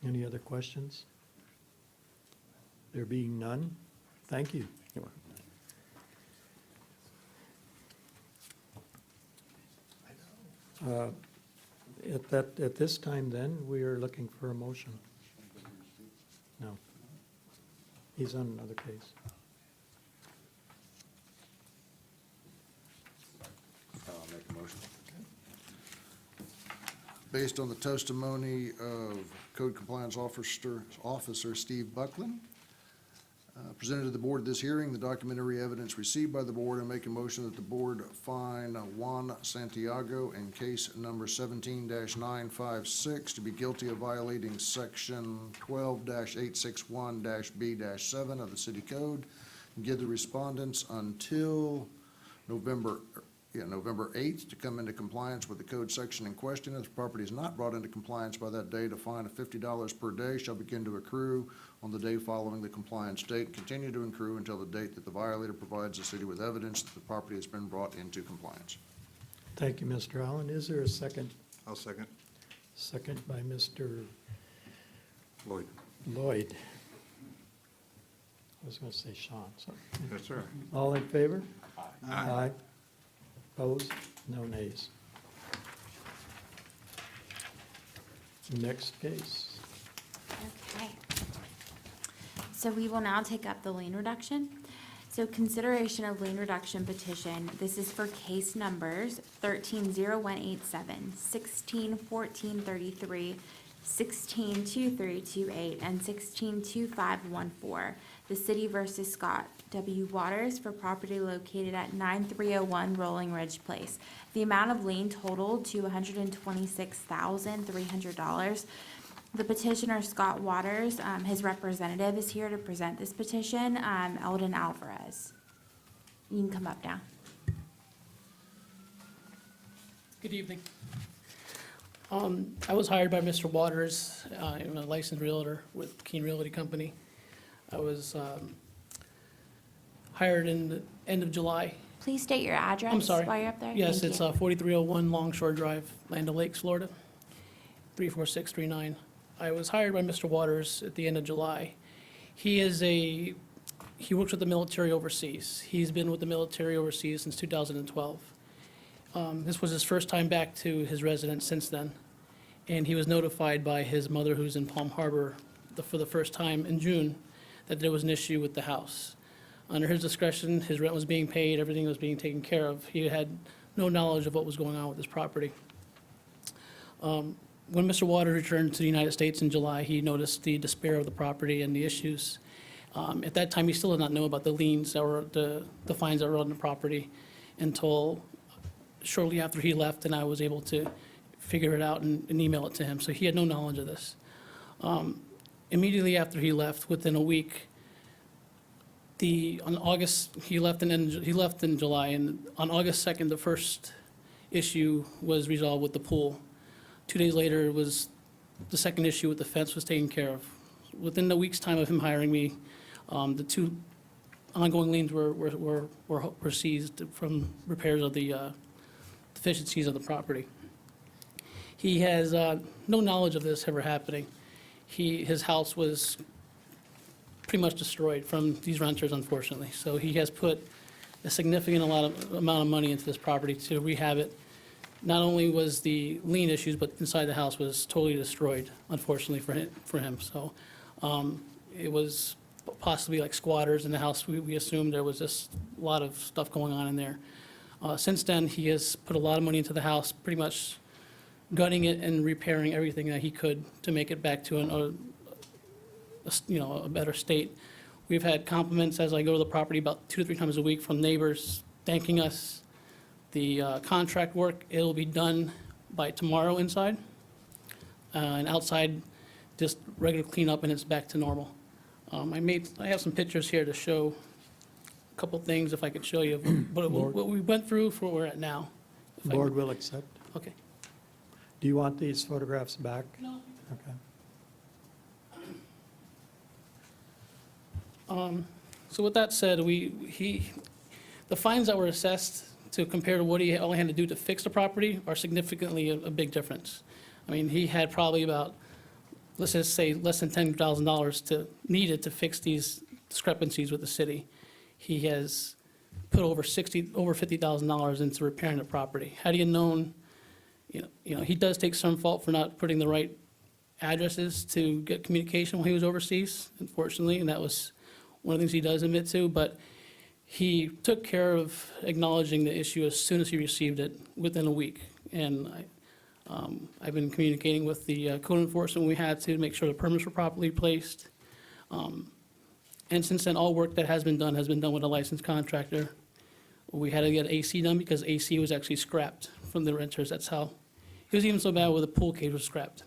Any other questions? There being none, thank you. You're welcome. At this time then, we are looking for a motion. No. He's on another case. I'll make a motion. Based on the testimony of Code Compliance Officer Steve Buckland, presented to the board at this hearing, the documentary evidence received by the board, and make a motion that the board find Juan Santiago in case number 17-956 to be guilty of violating section 12-861-B-7 of the city code, and give the respondents until November 8th to come into compliance with the code section in question. If the property is not brought into compliance by that date, a fine of $50 per day shall begin to accrue on the day following the compliance date, and continue to accrue until the date that the violator provides the city with evidence that the property has been brought into compliance. Thank you, Mr. Allen. Is there a second? I'll second. Second by Mr. Lloyd. Lloyd. I was going to say Sean, so. Yes, sir. All in favor? Aye. Opposed? No nays. Next case. Okay. So we will now take up the lien reduction. So consideration of lien reduction petition, this is for case numbers 130187, 161433, 162328, and 162514. The city versus Scott W. Waters for property located at 9301 Rolling Ridge Place. The amount of lien totaled to $126,300. The petitioner, Scott Waters, his representative is here to present this petition, Eldon Alvarez. You can come up now. Good evening. I was hired by Mr. Waters. I'm a licensed realtor with Keene Realty Company. I was hired in the end of July. Please state your address. I'm sorry. While you're up there. Yes, Thank it's you. 4301 Longshore Drive, Land O'Lakes, Florida, 34639. I was hired by Mr. Waters at the end of July. He works with the military overseas. He's been with the military overseas since 2012. This was his first time back to his residence since then, and he was notified by his mother, who's in Palm Harbor, for the first time in June, that there was an issue with the house. Under his discretion, his rent was being paid, everything was being taken care of. He had no knowledge of what was going on with his property. When Mr. Waters returned to the United States in July, he noticed the despair of the property and the issues. At that time, he still did not know about the liens that were, the fines that were on the property until shortly after he left, and I was able to figure it out and email it to him. So he had no knowledge of this. Immediately after he left, within a week, on August, he left in July, and on August 2nd, the first issue was resolved with the pool. 2 days later, was the second issue with the fence was taken care of. Within a week's time of him hiring me, the 2 ongoing liens were seized from repairs of the deficiencies of the property. He has no knowledge of this ever happening. His house was pretty much destroyed from these renters, unfortunately. So he has put a significant amount of money into this property to rehab it. Not only was the lien issues, but inside the house was totally destroyed, unfortunately for him. So it was possibly like squatters in the house. We assumed there was just a lot of stuff going on in there. Since then, he has put a lot of money into the house, pretty much gutting it and repairing everything that he could to make it back to a better state. We've had compliments as I go to the property about 2 to 3 times a week from neighbors thanking us. The contract work, it'll be done by tomorrow inside, and outside, just regular cleanup, and it's back to normal. I have some pictures here to show a couple things, if I could show you, of what we went through for where we're at now. If I Board could- will accept. Okay. Do you want these photographs back? No. Okay. So with that said, the fines that were assessed to compare to what he only had to do to fix the property are significantly a big difference. I mean, he had probably about, let's just say, less than $10,000 needed to fix these discrepancies with the city. He has put over $50,000 into repairing the property. Had he known, he does take some fault for not putting the right addresses to get communication when he was overseas, unfortunately, and that was one of the things he does admit to, but he took care of acknowledging the issue as soon as he received it, within a week. And I've been communicating with the code enforcement we had to make sure the permits were properly placed. And since then, all work that has been done with a licensed contractor. We had to get AC done because AC was actually scrapped from the renters. That's how, it was even so bad where the pool cage was scrapped.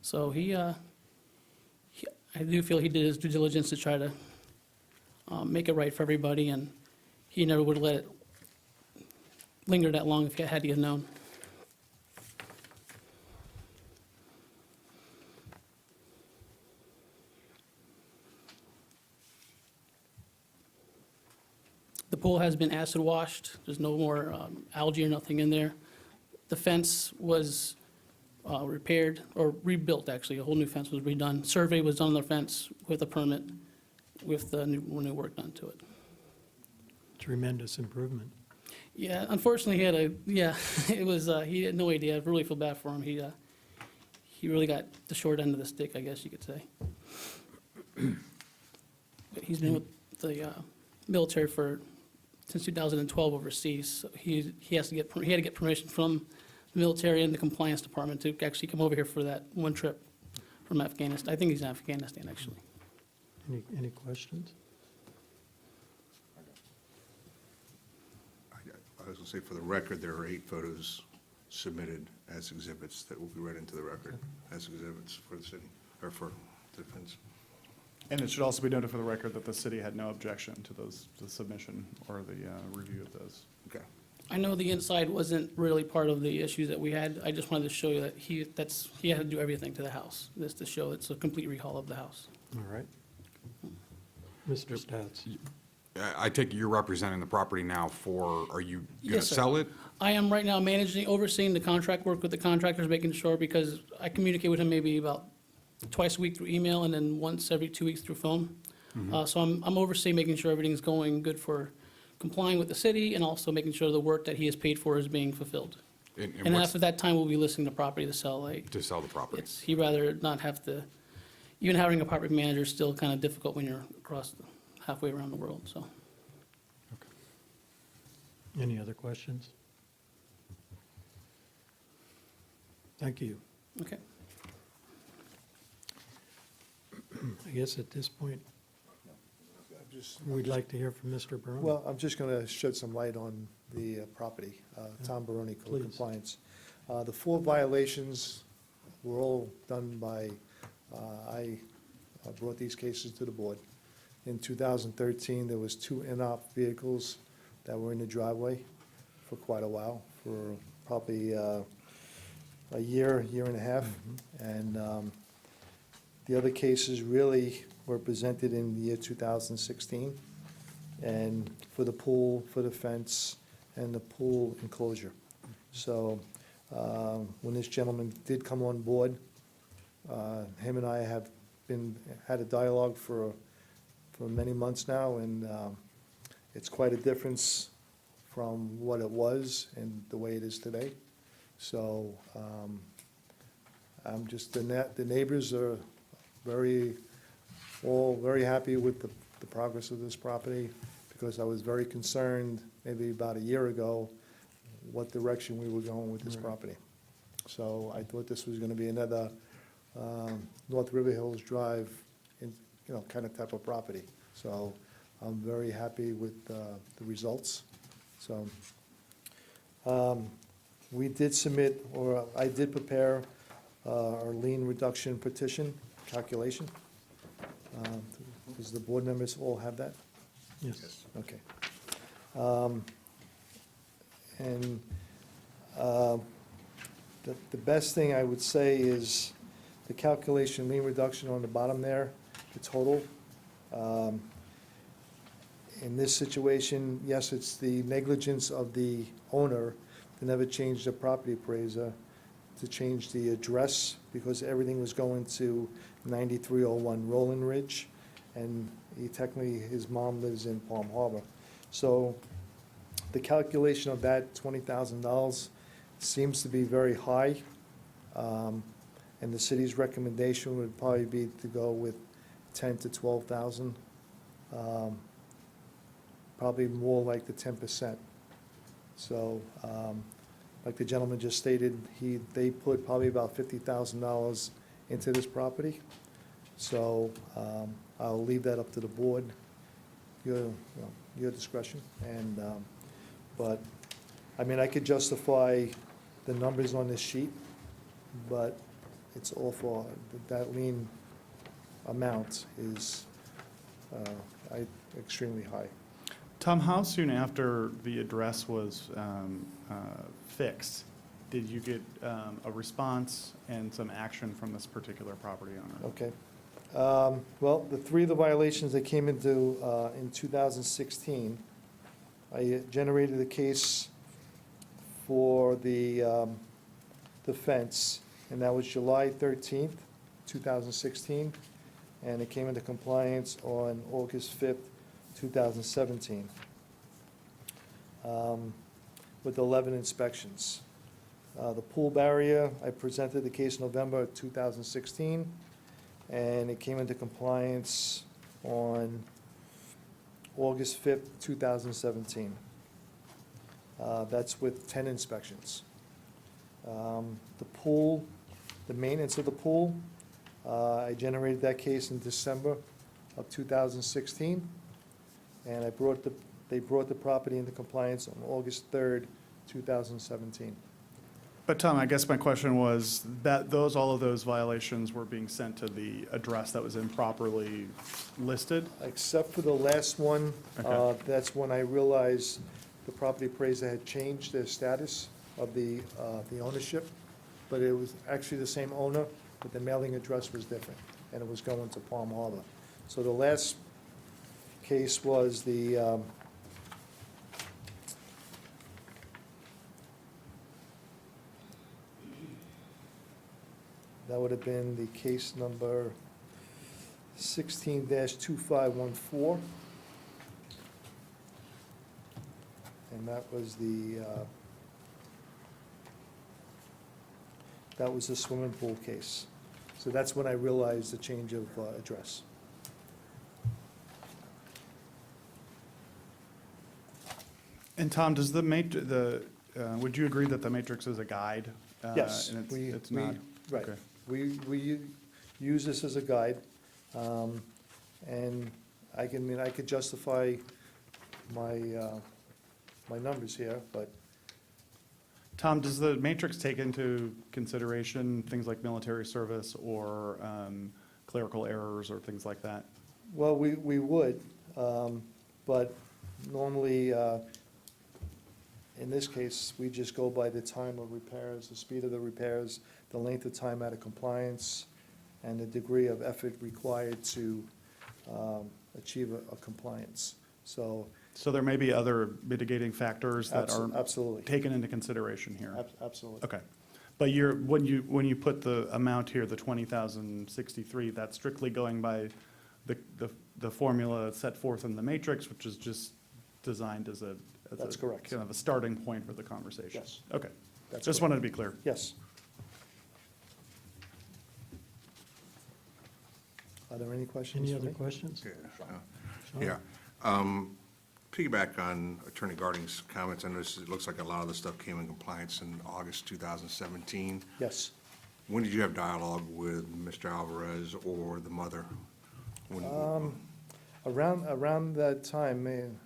So I do feel he did his due diligence to try to make it right for everybody, and he never would have let it linger that long had he have known. The pool has been acid washed. There's no more algae or nothing in there. The fence was repaired, or rebuilt, actually. A whole new fence was redone. Survey was done on the fence with a permit, with the new work done to it. Tremendous improvement. Yeah, unfortunately, it was, he had no idea. I really feel bad for him. He really got the short end of the stick, I guess you could say. But he's been with the military since 2012 overseas. So he had to get permission from the military and the compliance department to actually come over here for that one trip from Afghanistan. I think he's in Afghanistan, actually. Any questions? I was going to say, for the record, there are 8 photos submitted as exhibits that will be read into the record as exhibits for the city, or for defense. And it should also be noted for the record that the city had no objection to the submission or the review of those. Okay. I know the inside wasn't really part of the issues that we had. I just wanted to show you that he had to do everything to the house, just to show it's a complete rehaul of the house. All right. Mr. Stats? I take it you're representing the property now are you going to Yes, sir. sell it? I am right now overseeing the contract work with the contractors, making sure, because I communicate with him maybe about twice a week through email and then once every 2 weeks through phone. So I'm overseeing, making sure everything's going good for complying with the city, and also making sure the work that he has paid for is being fulfilled. And And what's after that time, we'll be listing the property to sell. to sell the property? He'd rather not have to, even hiring a property manager is still kind of difficult when you're halfway around the world, so. Any other questions? Thank you. Okay. I guess at this point, we'd like to hear from Mr. Barone. Well, I'm just going to shed some light on the property, Tom Baroni, Code Please. Compliance. The 4 violations were all done by, I brought these cases to the board. In 2013, there was 2 in-op vehicles that were in the driveway for quite a while, for probably a year, year and a half. And the other cases really were presented in the year 2016, and for the pool, for the fence, and the pool enclosure. So when this gentleman did come on board, him and I have had a dialogue for many months now, and it's quite a difference from what it was and the way it is today. So I'm just, the neighbors are all very happy with the progress of this property, because I was very concerned maybe about a year ago what direction we were going with this property. So I thought this was gonna be another North River Hills Drive, kind of type of property. So I'm very happy with the results. So we did submit, or I did prepare our lien reduction petition calculation. Does the board members all have that? Yes. Okay. And the best thing I would say is the calculation lien reduction on the bottom there, the total. In this situation, yes, it's the negligence of the owner to never change the property appraiser, to change the address, because everything was going to 9301 Roland Ridge, and technically, his mom lives in Palm Harbor. So the calculation of that $20,000 seems to be very high, and the city's recommendation would probably be to go with 10 to 12,000, probably more like the 10%. So, like the gentleman just stated, they put probably about $50,000 into this property. So I'll leave that up to the board, your discretion. And, but, I mean, I could justify the numbers on this sheet, but it's awful. That lien amount is extremely high. Tom, how soon after the address was fixed did you get a response and some action from this particular property owner? Okay. Well, the 3 of the violations that came into, in 2016, I generated a case for the fence, and that was July 13th, 2016, and it came into compliance on August 5th, 2017, with 11 inspections. The pool barrier, I presented the case November of 2016, and it came into compliance on August 5th, 2017. That's with 10 inspections. The pool, the maintenance of the pool, I generated that case in December of 2016, and they brought the property into compliance on August 3rd, 2017. But Tom, I guess my question was that all of those violations were being sent to the address that was improperly listed? Except for the last one, Okay. that's when I realized the property appraiser had changed their status of the ownership, but it was actually the same owner, but the mailing address was different, and it was going to Palm Harbor. So the last case was the, that would have been the case number 16-2514. And that was the swimming pool case. So that's when I realized the change of address. And Tom, does would you agree that the matrix is a guide? Yes, And we, it's we, not? right. Okay. We use this as a guide, and I could justify my, my numbers here, but Tom, does the matrix take into consideration things like military service or clerical errors or things like that? well, we would, but normally, in this case, we just go by the time of repairs, the speed of the repairs, the length of time out of compliance, and the degree of effort required to achieve a compliance. So, So there may be other mitigating factors that are absolutely, taken into consideration here? absolutely. Okay. But when you put the amount here, the 20,063, that's strictly going by the formula set forth in the matrix, which is just designed as a That's correct. kind of a starting point for the conversation? Yes. Okay. That's Just correct. wanted to be clear. Yes. Are there any questions? Any for other me? questions? Yeah. Piggyback on Attorney Garding's comments, I noticed it looks like a lot of the stuff came in compliance in August 2017. Yes. When did you have dialogue with Mr. Alvarez or the mother? When- Around that time,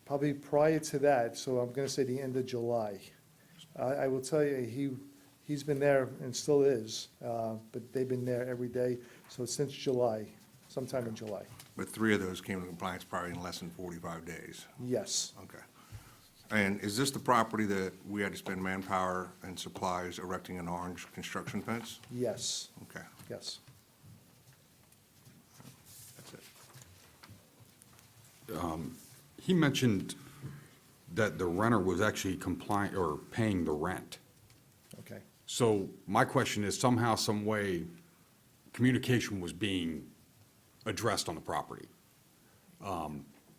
probably prior to that, so I'm gonna say the end of July. I will tell you, he's been there and still is, but they've been there every day, so since July, sometime in July. But 3 of those came to compliance probably in less than 45 days. Yes, Okay. And is this the property that we had to spend manpower and supplies erecting an orange construction fence? yes, Okay, yes. that's it. He mentioned that the renter was actually complying or paying the rent. Okay. So my question is somehow, some way, communication was being addressed on the property.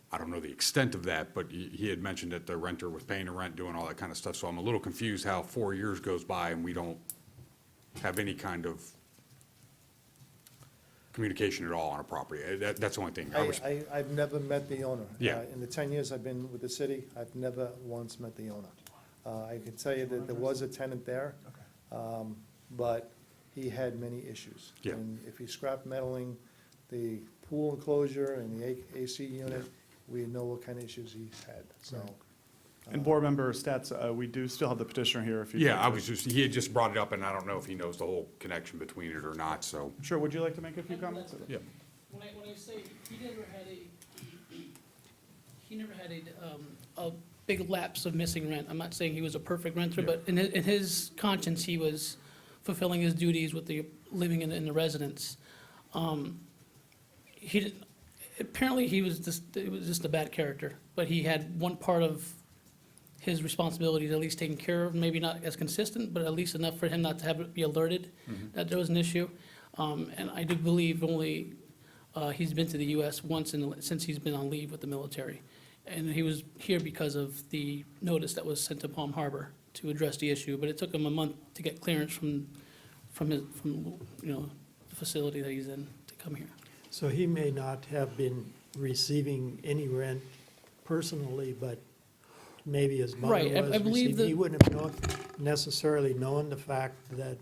I don't know the extent of that, but he had mentioned that the renter was paying the rent, doing all that kind of stuff. So I'm a little confused how 4 years goes by and we don't have any kind of communication at all on a property. That's the only thing. I've never met the owner. Yeah. In the 10 years I've been with the city, I've never once met the owner. I can tell you that there was a tenant there, but he had many issues. Yeah. And if he scrapped metaling the pool enclosure and the AC unit, we know what kind of issues he's had, so. And board member stats, we do still have the petitioner here if you. Yeah, he had just brought it up and I don't know if he knows the whole connection between it or not, so. Sure, would you like to make a few comments? Yeah. When I say he never had a big lapse of missing rent, I'm not saying he was a perfect renter, but in his conscience, he was fulfilling his duties with the, living in the residence. He didn't, apparently it was just a bad character, but he had one part of his responsibilities at least taken care of, maybe not as consistent, but at least enough for him not to have it be alerted that there was an issue. And I do believe only, he's been to the US once since he's been on leave with the military. And he was here because of the notice that was sent to Palm Harbor to address the issue, but it took him a month to get clearance from the facility that he's in to come here. So he may not have been receiving any rent personally, but maybe his mother Right, I was believe receiving. that- He wouldn't have necessarily known the fact that,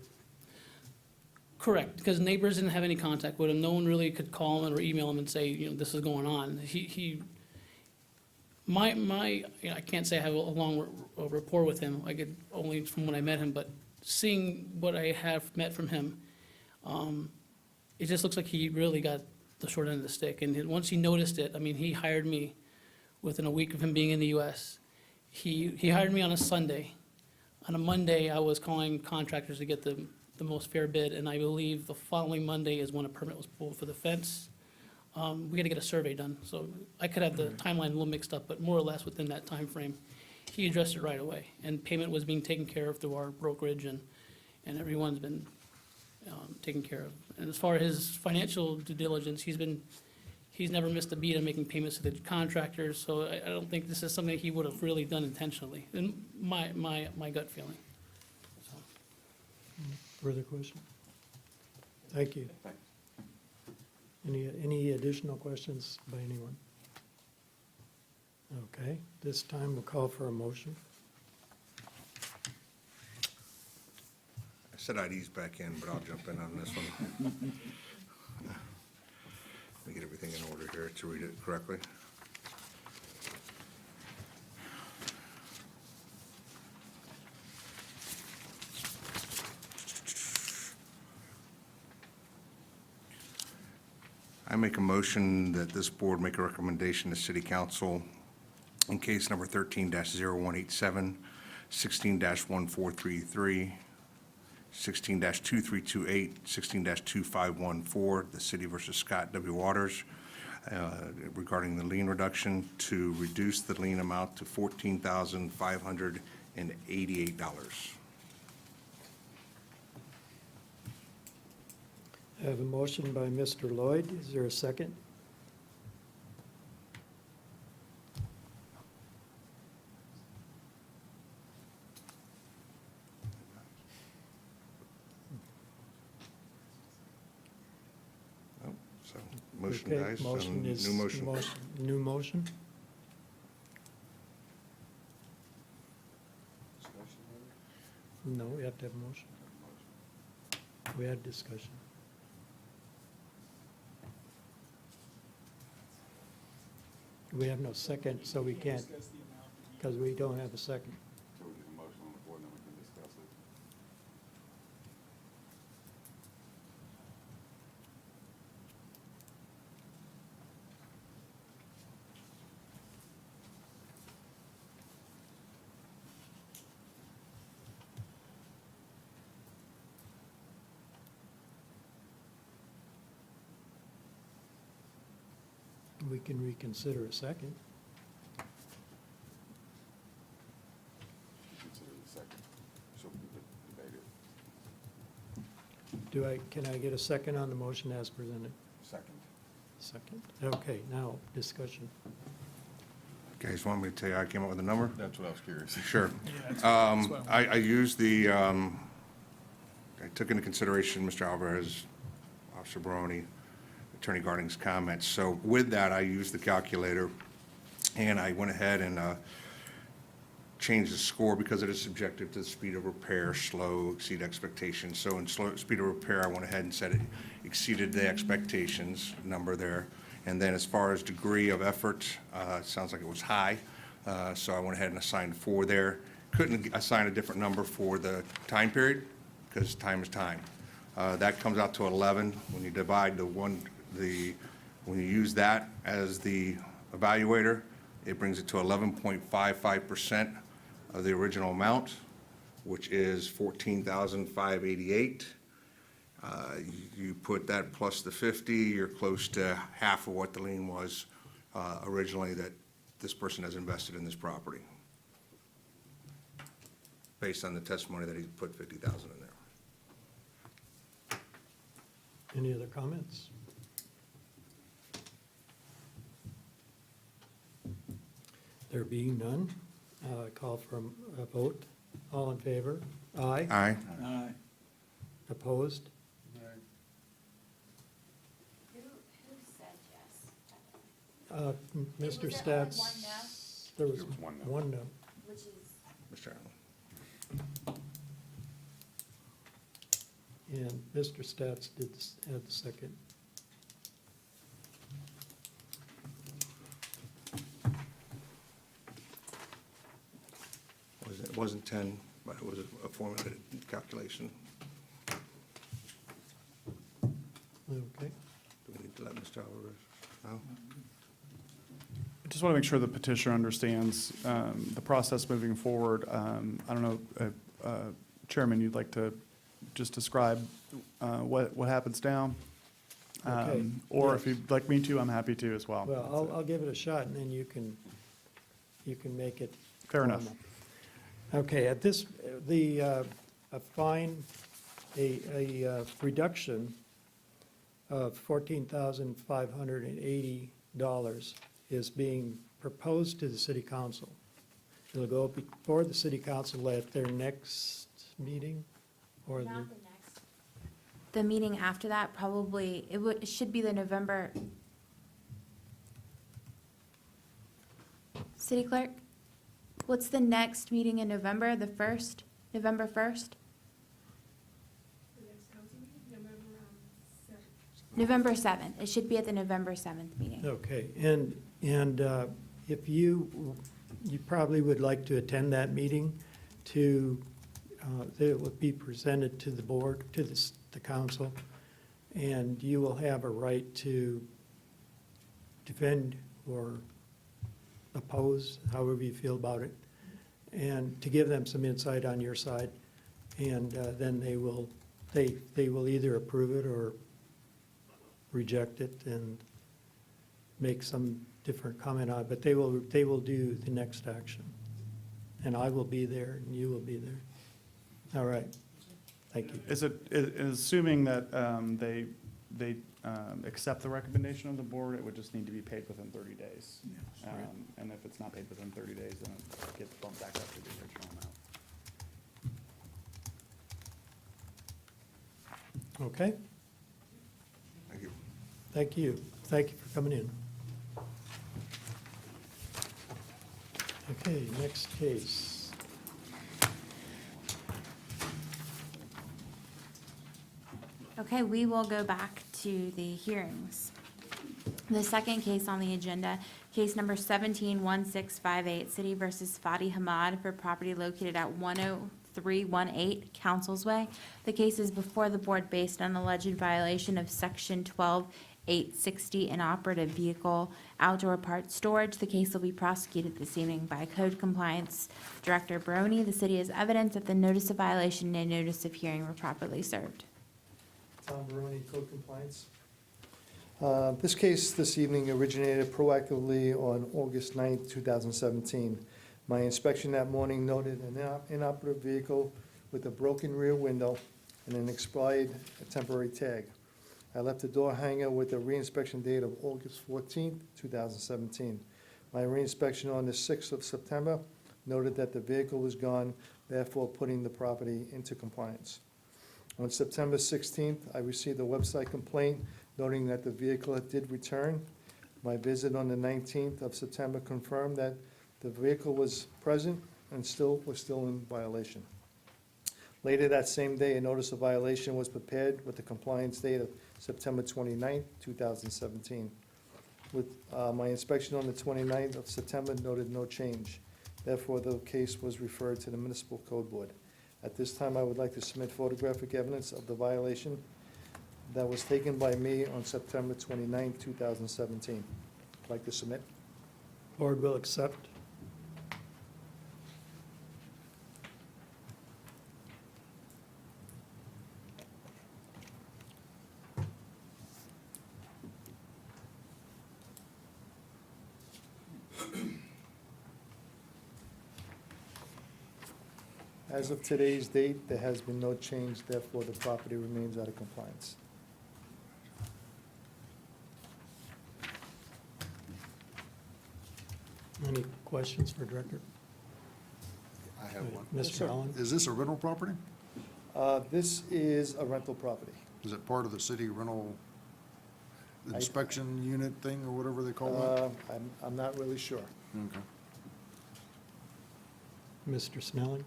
Correct, because neighbors didn't have any contact with him. No one really could call him or email him and say, this is going on. I can't say I have a long rapport with him. I could only from when I met him, but seeing what I have met from him, it just looks like he really got the short end of the stick. And once he noticed it, he hired me within a week of him being in the US. He hired me on a Sunday. On a Monday, I was calling contractors to get the most fair bid, and I believe the following Monday is when a permit was pulled for the fence. We had to get a survey done, so I could have the timeline a little mixed up, but more or less within that time frame, he addressed it right away. And payment was being taken care of through our brokerage, and everyone's been taken care of. And as far as his financial due diligence, he's never missed a beat on making payments to the contractors, so I don't think this is something he would have really done intentionally, in my gut feeling. So, further question? Thank you. Any additional questions by anyone? Okay, this time we'll call for a motion. I said I'd ease back in, but I'll jump in on this one. Let me get everything in order here to read it correctly. I make a motion that this board make a recommendation to City Council in case number 13-0187, 16-1433, 16-2328, 16-2514, the city versus Scott W. Waters, regarding the lien reduction to reduce the lien amount to $14,588. I have a motion by Mr. Lloyd. Is there a second? Oh, so, motion Okay, dies. motion and is. New motion. New motion? No, we have to have a motion. We had discussion. We have no second, so we can't, because we don't have a second. So we need a motion on the floor, and then we can discuss it. We can reconsider a second. Consider the second, so we can debate it. Can I get a second on the motion as presented? Second. Second. Okay, now, discussion. Guys want me to tell you I came up with a number? That's what I was curious. Sure. That's what I I used the, I took into consideration Mr. Alvarez, Officer Barone, Attorney Garding's comments. So with that, I used the calculator, and I went ahead and changed the score because it is subjective to the speed of repair, slow, exceed expectations. So in speed of repair, I went ahead and said it exceeded the expectations number there. And then as far as degree of effort, it sounds like it was high, so I went ahead and assigned 4 there. Couldn't assign a different number for the time period, because time is time. That comes out to 11. When you divide when you use that as the evaluator, it brings it to 11.55% of the original amount, which is $14,588. You put that plus the 50, you're close to half of what the lien was originally that this person has invested in this property, based on the testimony that he put 50,000 in there. Any other comments? There being none, call for a vote. All in favor? Aye. Aye. Opposed? Who said yes? Mr. Was there only Stats? one no? There was There was one no. one no. Which is, Mr. Allen. And Mr. Stats had the second. It wasn't 10, but it was a formulated calculation. Okay. Do we need to let Mr. Alvarez know? I just want to make sure the petitioner understands the process moving forward. I don't know, Chairman, you'd like to just describe what happens now? Okay, Or if yes. you'd like me to, I'm happy to as well. Well, I'll give it a shot, and then you can make it. Fair enough. formal. Okay, at this, a fine, a reduction of $14,580 is being proposed to the city council. It'll go before the city council at their next meeting, or not the, the next. The meeting after that, probably, it should be the November. City Clerk, what's the next meeting in November, the 1st, November 1st? November 7th. It should be at the November 7th meeting. Okay, and if you probably would like to attend that meeting it would be presented to the board, to the council, and you will have a right to defend or oppose, however you feel about it, and to give them some insight on your side. And then they will either approve it or reject it and make some different comment on it, but they will do the next action. And I will be there, and you will be there. All right, thank you. Assuming that they accept the recommendation of the board, it would just need to be paid within 30 days. And if it's not paid within 30 days, then it gets bumped back up to the original amount. Okay, Thank you. thank you. Thank you for coming in. Okay, next case. Okay, we will go back to the hearings. The second case on the agenda, case number 171658, City versus Fadi Hamad for property located at 10318 Council's Way. The case is before the board based on alleged violation of Section 12860 inoperative vehicle outdoor parts storage. The case will be prosecuted this evening by Code Compliance Director Baroni. The city has evidence that the notice of violation and notice of hearing were properly served. Tom Baroni, Code Compliance. This case this evening originated proactively on August 9th, 2017. My inspection that morning noted an inoperative vehicle with a broken rear window and an expired temporary tag. I left the door hanger with a reinspection date of August 14th, 2017. My reinspection on the 6th of September noted that the vehicle was gone, therefore putting the property into compliance. On September 16th, I received a website complaint noting that the vehicle did return. My visit on the 19th of September confirmed that the vehicle was present and was still in violation. Later that same day, a notice of violation was prepared with the compliance date of September 29th, 2017. With my inspection on the 29th of September noted no change. Therefore, the case was referred to the Municipal Code Board. At this time, I would like to submit photographic evidence of the violation that was taken by me on September 29, 2017. I'd like to submit. Board will accept. As of today's date, there has been no change, therefore the property remains out of compliance. Any questions for Director? I have one. Mr. Allen? Is this a rental property? This is a rental property. Is it part of the city rental inspection unit thing or whatever they call it? I'm not really sure. Okay. Mr. Snelling?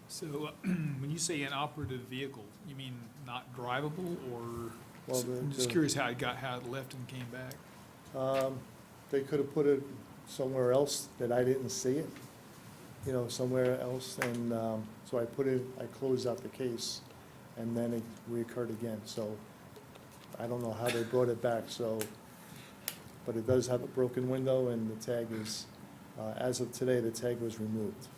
So when you say inoperative vehicle, you mean not drivable, or, Well, I'm just curious how it left and came back? They could have put it somewhere else that I didn't see it, somewhere else, and so I closed out the case, and then it reoccurred again, so I don't know how they brought it back, but it does have a broken window, and the tag is, as of today, the tag was removed.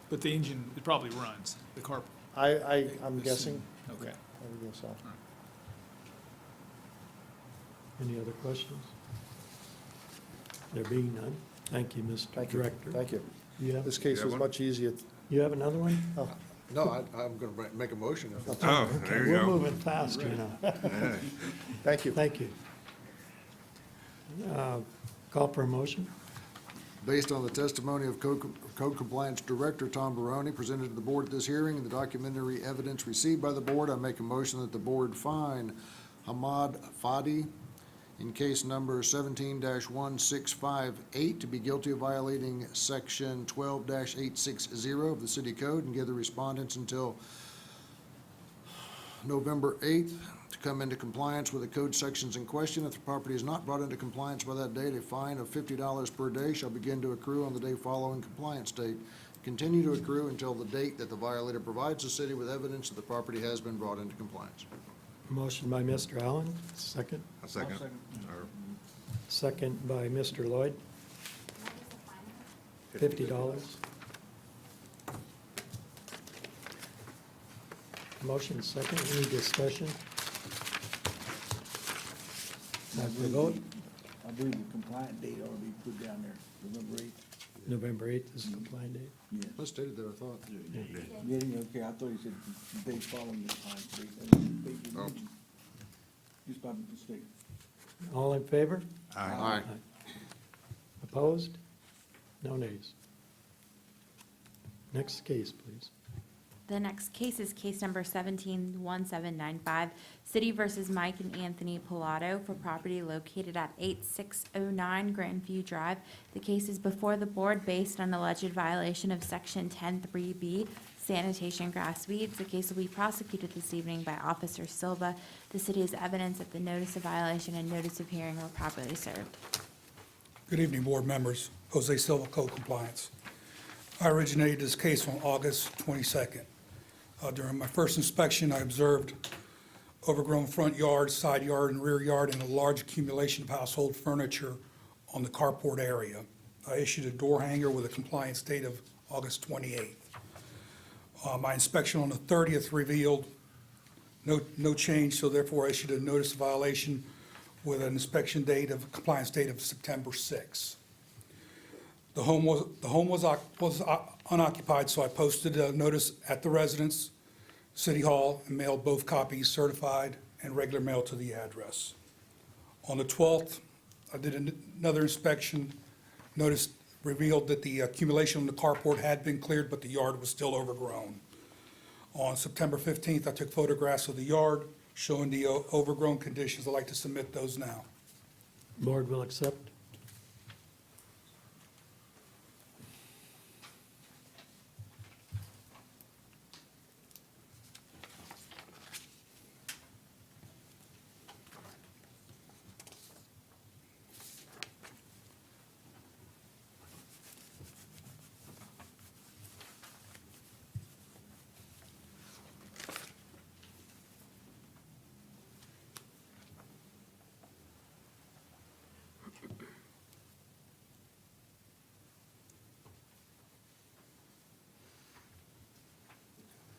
But the engine, it probably runs, the car. I'm guessing. Okay. I would guess so. Any other questions? There being none, thank you, Mr. Thank you. Director. Thank you. You have, This case You have was one? much easier. you have another one? Oh, No, I'm going to make a motion. If it's- Oh, Okay, there you we're go. moving fast, thank you. Thank you. Call for a motion? Based on the testimony of Code Compliance Director Tom Barone presented to the board at this hearing and the documentary evidence received by the board, I make a motion that the board fine Hamad Fadi in case number 17-1658 to be guilty of violating section 12-860 of the city code and give the respondents until November 8th to come into compliance with the code sections in question. If the property is not brought into compliance by that date, a fine of $50 per day shall begin to accrue on the day following compliance date, continue to accrue until the date that the violator provides the city with evidence that the property has been brought into compliance. Motion by Mr. Allen, second. A second. Or Second by Mr. Lloyd. $50. Motion second, any discussion? Have the vote. I believe the compliant date ought to be put down there, November 8th. November 8th is the compliant date. Yes. I stated that, I thought. Getting, okay, I thought you said the day following the compliant date. Oh. Just by mistake. All in favor? Aye. Opposed? No nays. Next case, please. The next case is case number 171795, City versus Mike and Anthony Pilato for property located at 8609 Grandview Drive. The case is before the board based on alleged violation of section 10(3)B, sanitation grass weeds. The case will be prosecuted this evening by Officer Silva. The city has evidence that the notice of violation and notice of hearing were properly served. Good evening, board members. Jose Silva, Code Compliance. I originated this case on August 22nd. During my first inspection, I observed overgrown front yard, side yard, and rear yard, and a large accumulation of household furniture on the carport area. I issued a door hanger with a compliance date of August 28th. My inspection on the 30th revealed no change, so therefore I issued a notice of violation with an inspection date of, compliance date of September 6th. The home was unoccupied, so I posted a notice at the residence, City Hall, and mailed both copies, certified and regular mail, to the address. On the 12th, I did another inspection. Notice revealed that the accumulation on the carport had been cleared, but the yard was still overgrown. On September 15th, I took photographs of the yard showing the overgrown conditions. I'd like to submit those now. Board will accept.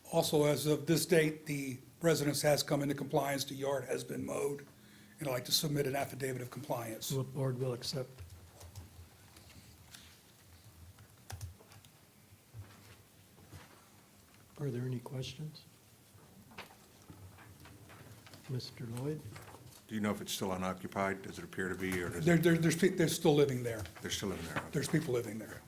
Also, as of this date, the residence has come into compliance, the yard has been mowed, and I'd like to submit an affidavit of compliance. The board will accept. Are there any questions? Mr. Lloyd? do you know if it's still unoccupied? Does it appear to be, or does They're still living there. they're still living there? There's people living there.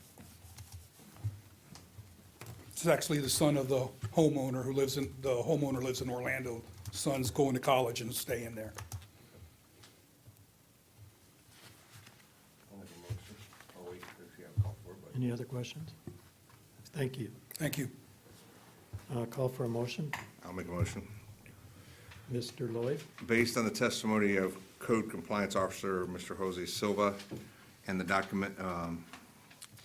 It's actually the son of the homeowner who lives in, the homeowner lives in Orlando. Son's going to college and staying there. I'll make a motion. I'll wait if you have a call for it, but Any other questions? Thank you. Thank you. Call for a motion. I'll make a motion. Mr. Lloyd? Based on the testimony of Code Compliance Officer, Mr. Jose Silva, and the document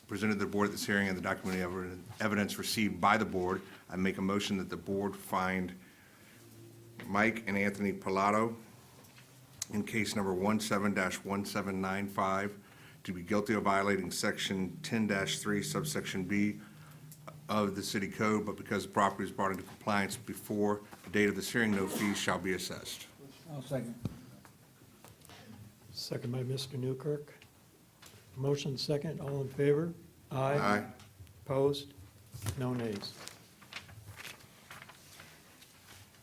presented to the board at this hearing and the documentary evidence received by the board, I make a motion that the board find Mike and Anthony Pilato in case number 17-1795 to be guilty of violating section 10-3 subsection B of the city code, but because the property is brought into compliance before the date of this hearing, no fees shall be assessed. I'll second. Second by Mr. Newkirk. Motion second, all in favor? Aye. Opposed? No nays.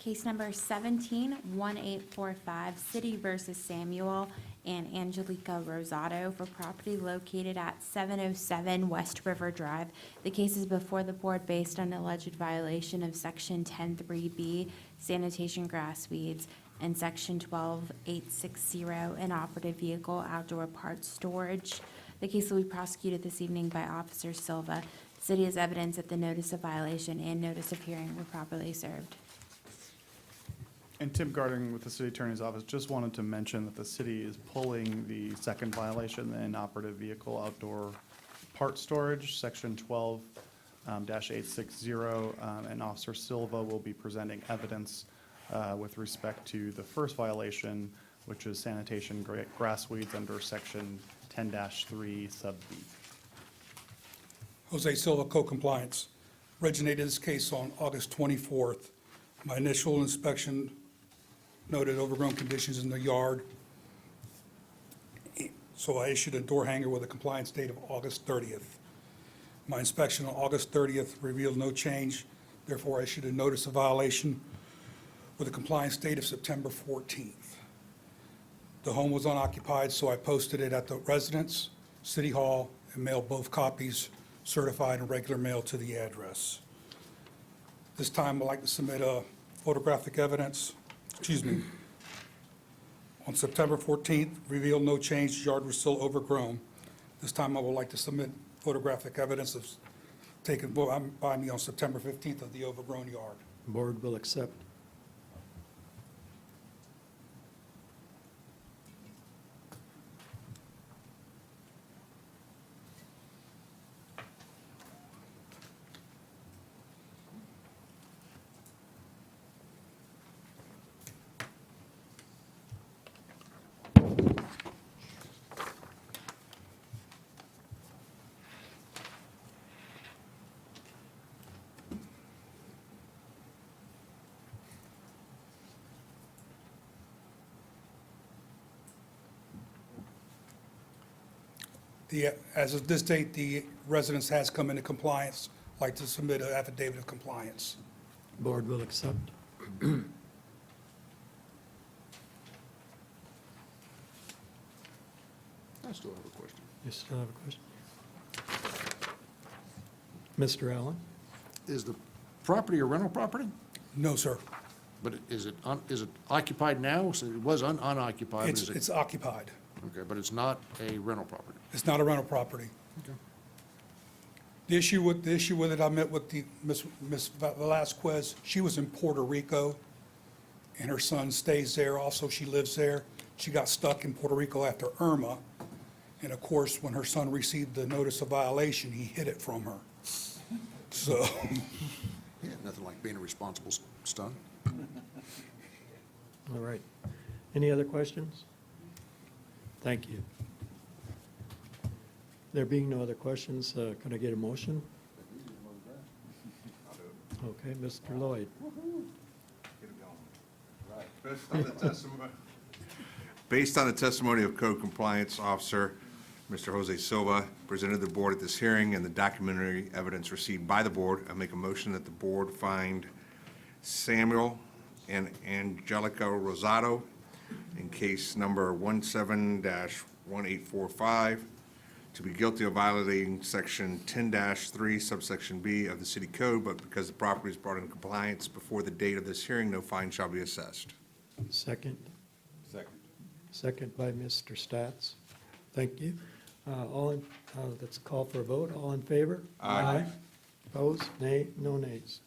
Case number 17-1845, City versus Samuel and Angelica Rosado for property located at 707 West River Drive. The case is before the board based on alleged violation of Section 10-3B, sanitation grass weeds, and Section 12860, inoperative vehicle outdoor parts storage. The case will be prosecuted this evening by Officer Silva. The city has evidence that the notice of violation and notice of hearing were properly served. And Tim Garding with the city attorney's office, just wanted to mention that the city is pulling the second violation, the inoperative vehicle outdoor part storage, section 12-860, and Officer Silva will be presenting evidence with respect to the first violation, which is sanitation grass weeds under section 10-3 sub B. Jose Silva, Code Compliance. Originated this case on August 24th. My initial inspection noted overgrown conditions in the yard, so I issued a door hanger with a compliance date of August 30th. My inspection on August 30th revealed no change, therefore I issued a notice of violation with a compliance date of September 14th. The home was unoccupied, so I posted it at the residence, City Hall, and mailed both copies, certified and regular mail, to the address. This time, I'd like to submit photographic evidence. On September 14th, revealed no change, yard was still overgrown. This time, I would like to submit photographic evidence of taken by me on September 15th of the overgrown yard. Board will accept. As of this date, the residence has come into compliance. I'd like to submit an affidavit of compliance. Board will accept. I still have a question. You still have a question? Mr. Allen? Is the property a rental property? No, sir. But is it occupied now? So it was unoccupied. but is it- It's occupied. Okay, but it's not a rental property. It's not a rental property. Okay. The issue with it, I met with the Ms. Velasquez. She was in Puerto Rico, and her son stays there. Also, she lives there. She got stuck in Puerto Rico after Irma. And of course, when her son received the notice of violation, he hid it from her. So, Yeah, nothing like being a responsible son. All right. Any other questions? Thank you. There being no other questions, can I get a motion? Okay, Mr. Lloyd. Based on the testimony of Code Compliance Officer, Mr. Jose Silva, presented to the board at this hearing and the documentary evidence received by the board, I make a motion that the board find Samuel and Angelica Rosado in case number 17-1845 to be guilty of violating section 10-3 subsection B of the city code, but because the property is brought into compliance before the date of this hearing, no fine shall be assessed. Second. Second. Second by Mr. Stats. Thank you. Let's call for a vote. All in favor? Aye. Opposed? Nay? No nays.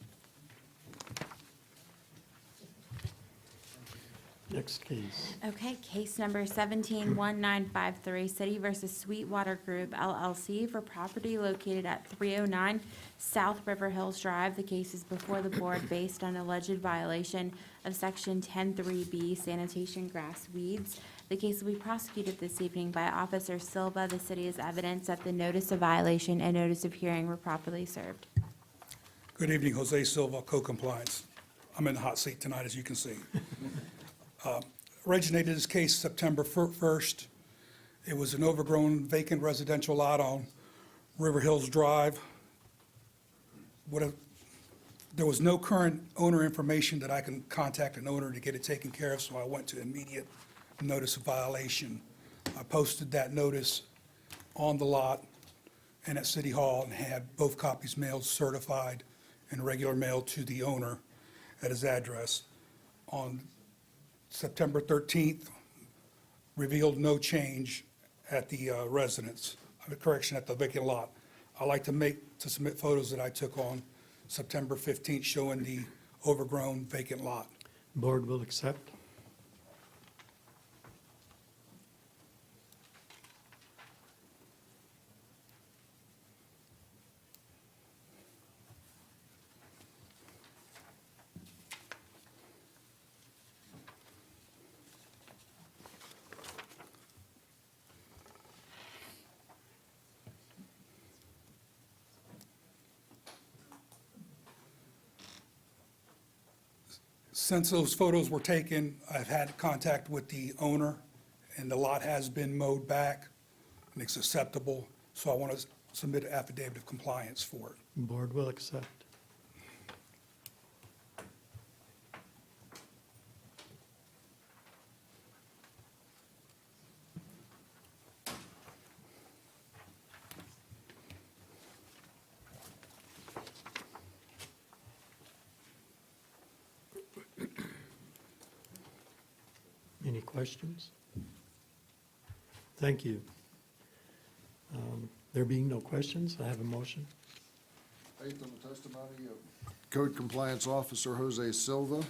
Next case. Okay, case number 17-1953, City versus Sweetwater Group LLC for property located at 309 South River Hills Drive. The case is before the board based on alleged violation of Section 10-3B, sanitation grass weeds. The case will be prosecuted this evening by Officer Silva. The city has evidence that the notice of violation and notice of hearing were properly served. good evening, Jose Silva, Code Compliance. I'm in the hot seat tonight, as you can see. Originated this case September 1st. It was an overgrown vacant residential lot on River Hills Drive. There was no current owner information that I can contact an owner to get it taken care of, so I went to immediate notice of violation. I posted that notice on the lot and at City Hall and had both copies mailed certified and regular mail to the owner at his address. On September 13th, revealed no change at the residence, correction, at the vacant lot. I like to submit photos that I took on September 15th showing the overgrown vacant lot. Board will accept. Since those photos were taken, I've had contact with the owner, and the lot has been mowed back, and it's acceptable, so I want to submit an affidavit of compliance for it. Board will accept. Any questions? Thank you. There being no questions, I have a motion. Eighth on the testimony of Code Compliance Officer Jose Silva,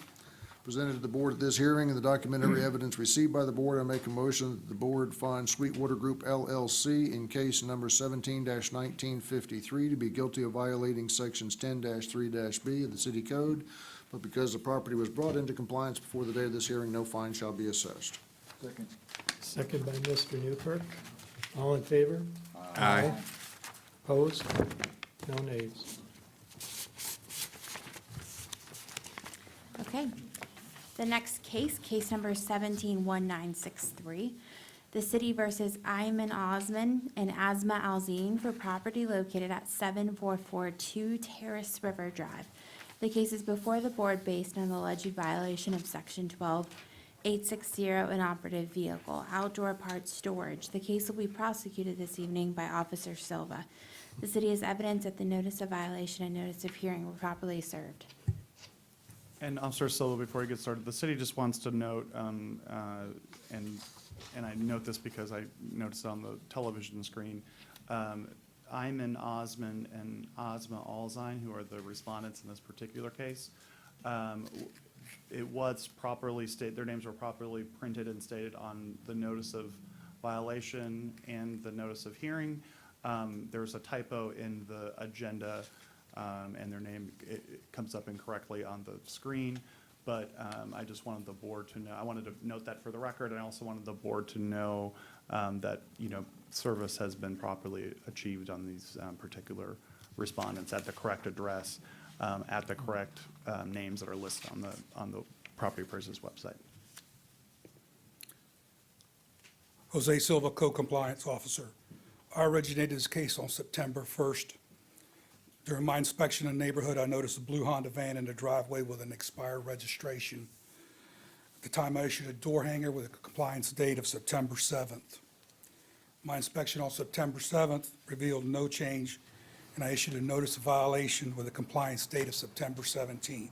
presented to the board at this hearing and the documentary evidence received by the board, I make a motion that the board find Sweetwater Group LLC in case number 17-1953 to be guilty of violating sections 10-3-B of the city code, but because the property was brought into compliance before the date of this hearing, no fine shall be assessed. Second. Second by Mr. Newkirk. All in favor? Aye. Opposed? No nays. Okay. The next case, case number 171963, the city versus Ayman Osman and Asma Alzine for property located at 7442 Terrace River Drive. The case is before the board based on the alleged violation of section 12860 inoperative vehicle, outdoor parts storage. The case will be prosecuted this evening by Officer Silva. The city has evidence that the notice of violation and notice of hearing were properly served. And Officer Silva, before we get started, the city just wants to note, and I note this because I noticed it on the television screen, Ayman Osman and Asma Alzine, who are the respondents in this particular case, it was properly stated, their names were properly printed and stated on the notice of violation and the notice of hearing. There's a typo in the agenda, and their name, it comes up incorrectly on the screen. But I just wanted the board to know, I wanted to note that for the record, and I also wanted the board to know that, you know, service has been properly achieved on these particular respondents at the correct address, at the correct names that are listed on the property appraiser's website. Jose Silva, Code Compliance Officer. I originated this case on September 1st. During my inspection in the neighborhood, I noticed a blue Honda van in the driveway with an expired registration. At the time, I issued a door hanger with a compliance date of September 7th. My inspection on September 7th revealed no change, and I issued a notice of violation with a compliance date of September 17th.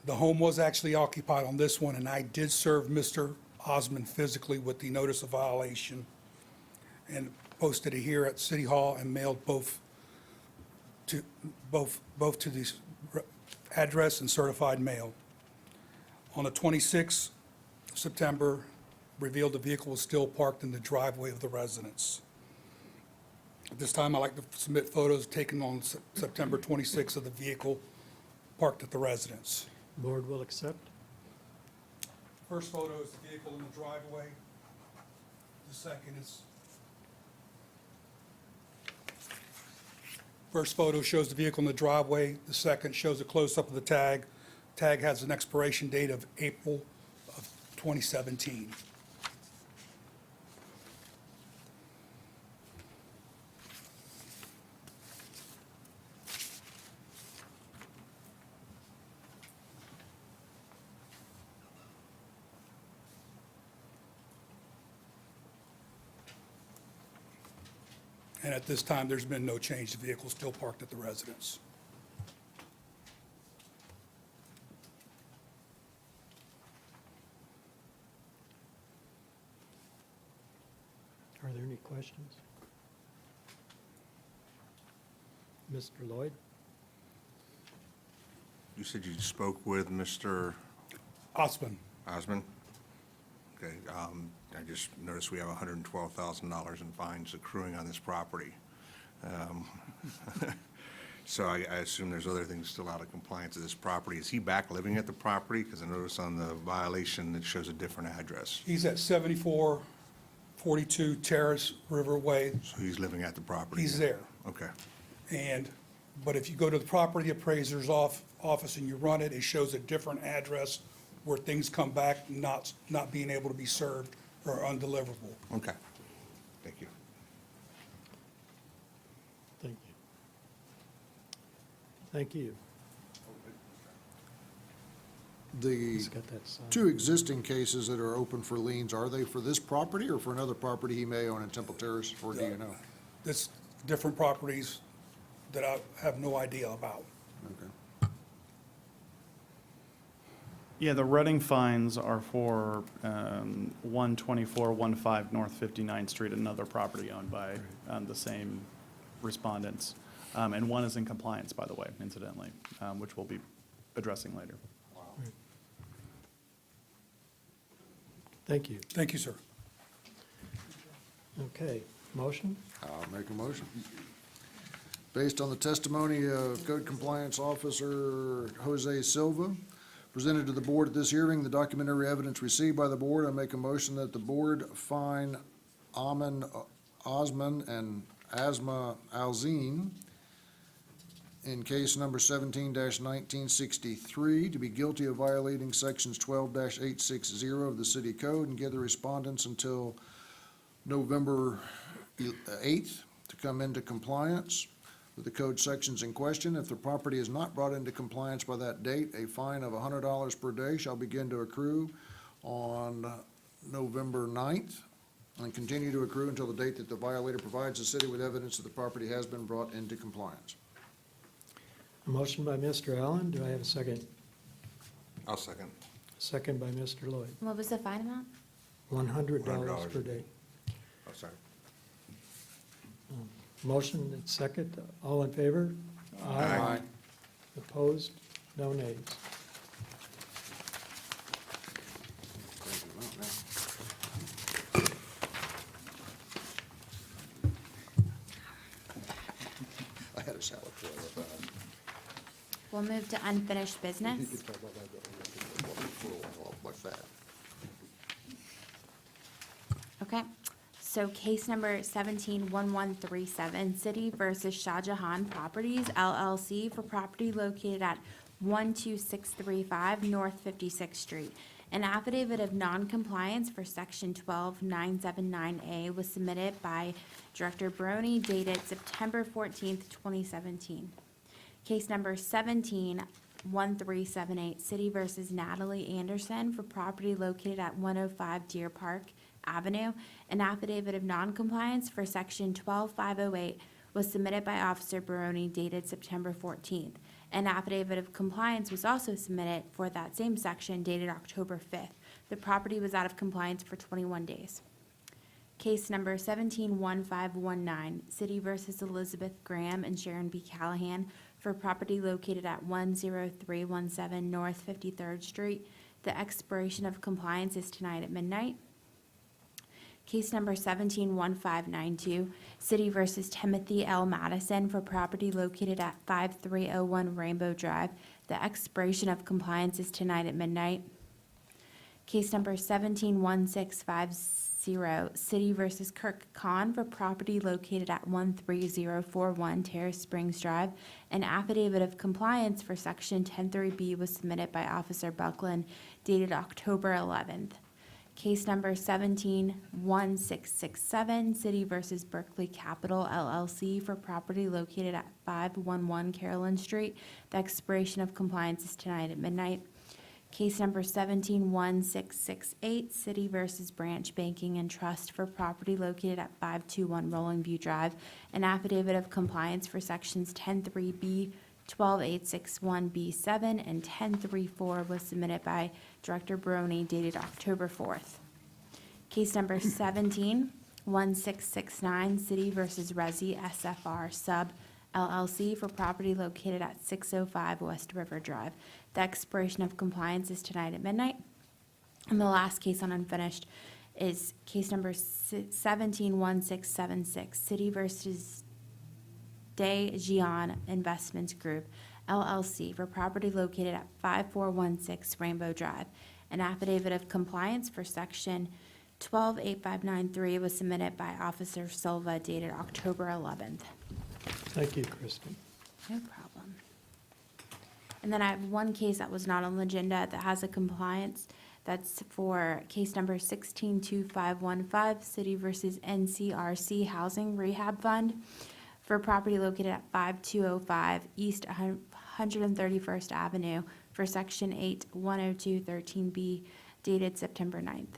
The home was actually occupied on this one, and I did serve Mr. Osman physically with the notice of violation and posted it here at City Hall and mailed both to the address and certified mail. On the 26th of September, revealed the vehicle was still parked in the driveway of the residence. At this time, I'd like to submit photos taken on September 26th of the vehicle parked at the residence. Board will accept. First photo is the vehicle in the driveway. The second is First photo shows the vehicle in the driveway. The second shows a close-up of the tag. Tag has an expiration date of April of 2017. And at this time, there's been no change. The vehicle's still parked at the residence. Are there any questions? Mr. Lloyd? You said you spoke with Mr. Osman, Osman? Okay, I just noticed we have $112,000 in fines accruing on this property. So I assume there's other things still out of compliance with this property. Is he back living at the property? Because I noticed on the violation, it shows a different address. he's at 7442 Terrace River Way, So he's living at the property? He's there. Okay, but if you go to the property appraiser's office and you run it, it shows a different address where things come back not being able to be served or undeliverable. okay. Thank you. Thank you. Thank you. The He's got that sign. two existing cases that are open for liens, are they for this property or for another property he may own in Temple Terrace, or do you know? It's different properties that I have no idea about. Okay. Yeah, the Reading fines are for 12415 North 59th Street, another property owned by the same respondents. And one is in compliance, by the way, incidentally, which we'll be addressing later. Thank you. Thank you, sir. Okay, motion? I'll make a motion. Based on the testimony of Code Compliance Officer Jose Silva, presented to the board at this hearing, the documentary evidence received by the board, I make a motion that the board fine Osman and Asma Alzine in case number 17-1963 to be guilty of violating sections 12-860 of the city code and give the respondents until November 8th to come into compliance with the code sections in question. If the property is not brought into compliance by that date, a fine of $100 per day shall begin to accrue on November 9th and continue to accrue until the date that the violator provides the city with evidence that the property has been brought into compliance. A motion by Mr. Allen, do I have a second? I'll second. Second by Mr. Lloyd. What was the fine amount? $100 per day. Oh, sorry. Motion and second, all in favor? Aye. Opposed? No nays. I had a salad for it. We'll move to unfinished business. Like that. Okay, so case number 171137, City versus Shah Jahan Properties LLC for property located at 12635 North 56th Street. An affidavit of noncompliance for section 12979A was submitted by Director Barone dated September 14th, 2017. Case number 171378, City versus Natalie Anderson for property located at 105 Deer Park Avenue. An affidavit of noncompliance for section 12508 was submitted by Officer Barone dated September 14th. An affidavit of compliance was also submitted for that same section dated October 5th. The property was out of compliance for 21 days. Case number 171519, City versus Elizabeth Graham and Sharon B. Callahan for property located at 10317 North 53rd Street. The expiration of compliance is tonight at midnight. Case number 171592, City versus Timothy L. Madison for property located at 5301 Rainbow Drive. The expiration of compliance is tonight at midnight. Case number 171650, City versus Kirk Khan for property located at 13041 Terrace Springs Drive. An affidavit of compliance for section 103B was submitted by Officer Buckland dated October 11th. Case number 171667, City versus Berkeley Capital LLC for property located at 511 Carolyn Street. The expiration of compliance is tonight at midnight. Case number 171668, City versus Branch Banking and Trust for property located at 521 Rolling View Drive. An affidavit of compliance for sections 103B, 12861B7, and 103.4 was submitted by Director Barone dated October 4th. Case number 171669, City versus Resi SFR Sub LLC for property located at 605 West River Drive. The expiration of compliance is tonight at midnight. And the last case on unfinished is case number 171676, City versus De Gian Investments Group LLC for property located at 5416 Rainbow Drive. An affidavit of compliance for section 128593 was submitted by Officer Silva dated October 11th. Thank you, Kristen. No problem. And then I have one case that was not on the agenda that has a compliance. That's for case number 162515, City versus NCRC Housing Rehab Fund for property located at 5205 East 131st Avenue for Section 8, 10213B, dated September 9th.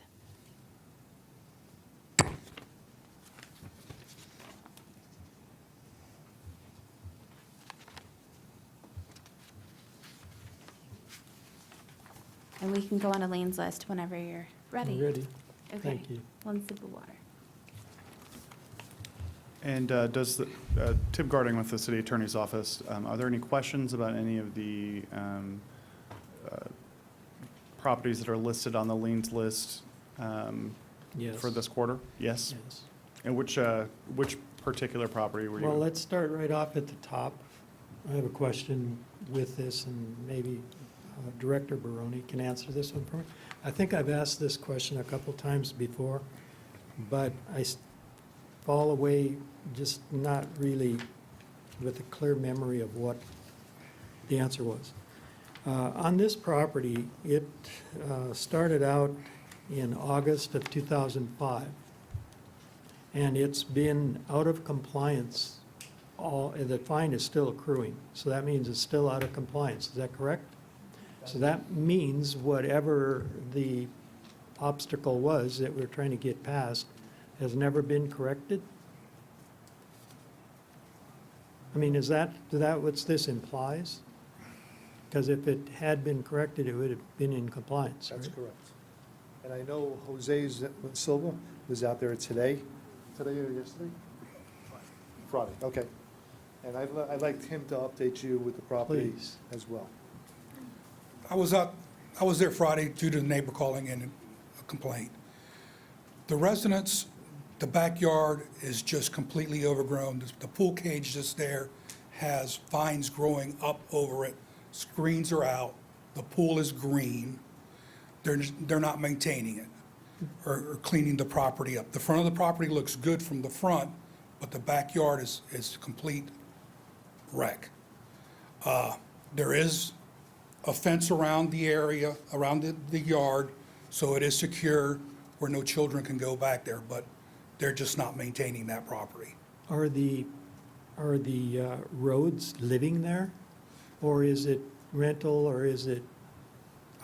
And we can go on Elaine's list whenever you're ready. Ready? Okay. Thank you. One sip of water. And does Tim Garding with the City Attorney's Office, are there any questions about any of the properties that are listed on the liens list Yes. for this quarter? Yes? Yes. And which particular property were you? Well, let's start right off at the top. I have a question with this, and maybe Director Barone can answer this one for me. I think I've asked this question a couple times before, but I fall away just not really with a clear memory of what the answer was. On this property, it started out in August of 2005, and it's been out of compliance. The fine is still accruing, so that means it's still out of compliance. Is that correct? So that means whatever the obstacle was that we're trying to get past has never been corrected? I mean, is that what this implies? Because if it had been corrected, it would have been in compliance, That's right? correct. And I know Jose Silva was out there today or yesterday? Friday, okay. And I'd like him to update you with the property Please. as well. I was there Friday due to the neighbor calling in a complaint. The residents, the backyard is just completely overgrown. The pool cage that's there has vines growing up over it. Screens are out. The pool is green. They're not maintaining it or cleaning the property up. The front of the property looks good from the front, but the backyard is a complete wreck. There is a fence around the area, around the yard, so it is secure where no children can go back there, but they're just not maintaining that property. Are the roads living there? Or is it rental, or is it,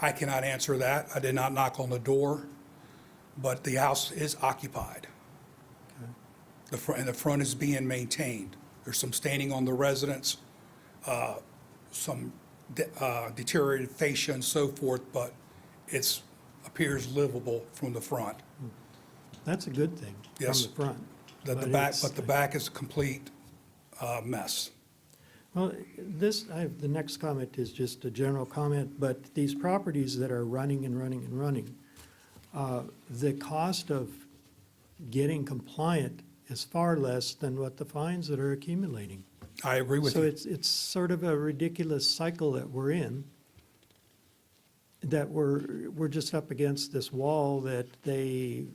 I cannot answer that. I did not knock on the door, but the house is occupied. And the front is being maintained. There's some staining on the residents, some deteriorated fascia and so forth, but it appears livable from the front. that's a good thing from Yes. the front. The back is a complete mess. Well, the next comment is just a general comment, but these properties that are running and running and running, the cost of getting compliant is far less than what the fines that are accumulating. I agree with So you. it's sort of a ridiculous cycle that we're in, that we're just up against this wall that they,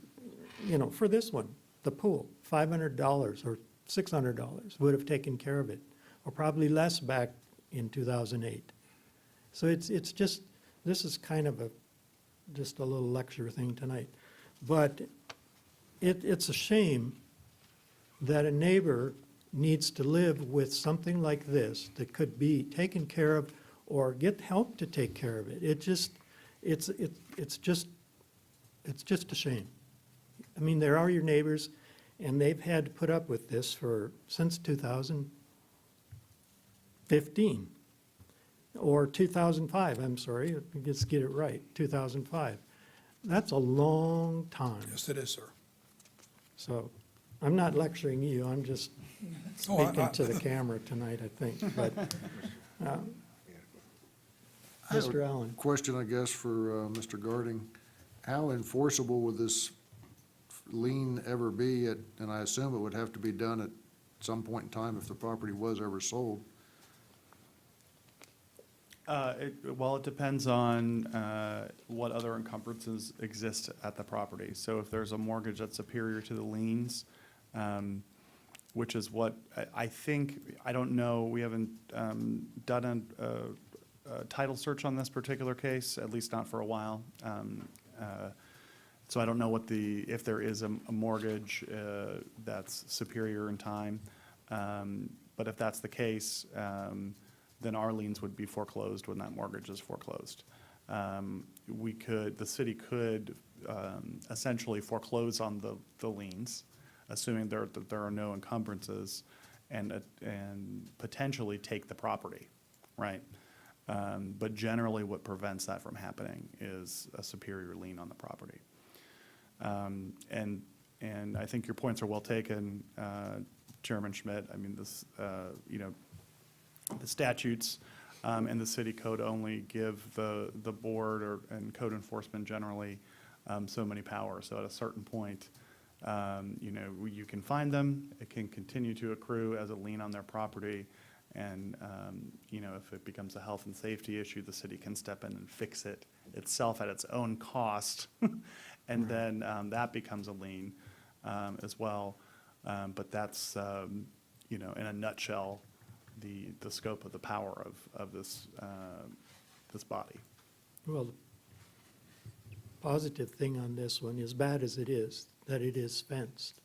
for this one, the pool, $500 or $600 would have taken care of it, or probably less back in 2008. So it's just, this is kind of just a little lecture thing tonight. But it's a shame that a neighbor needs to live with something like this that could be taken care of or get help to take care of it. it's just a shame. I mean, there are your neighbors, and they've had to put up with this since 2015, or 2005, I'm sorry, let's get it right, 2005. That's a long time. Yes, it is, sir. So I'm not lecturing you, I'm just Oh, speaking to the camera tonight, I think, but, Mr. Allen. Question, I guess, for Mr. Garding. How enforceable would this lien ever be? And I assume it would have to be done at some point in time if the property was ever sold. Well, it depends on what other encumbrances exist at the property. So if there's a mortgage that's superior to the liens, which is what I think, I don't know, we haven't done a title search on this particular case, at least not for a while. So I don't know if there is a mortgage that's superior in time. But if that's the case, then our liens would be foreclosed when that mortgage is foreclosed. The city could essentially foreclose on the liens, assuming that there are no encumbrances, and potentially take the property, right? But generally, what prevents that from happening is a superior lien on the property. And I think your points are well taken, Chairman Schmidt. I mean, this, the statutes and the city code only give the board and code enforcement generally so many powers. So at a certain point, you can find them. It can continue to accrue as a lien on their property. And, if it becomes a health and safety issue, the city can step in and fix it itself at its own cost. And then that becomes a lien as well. But that's, in a nutshell, the scope of the power of this body. Well, the positive thing on this one, as bad as it is, that it is fenced.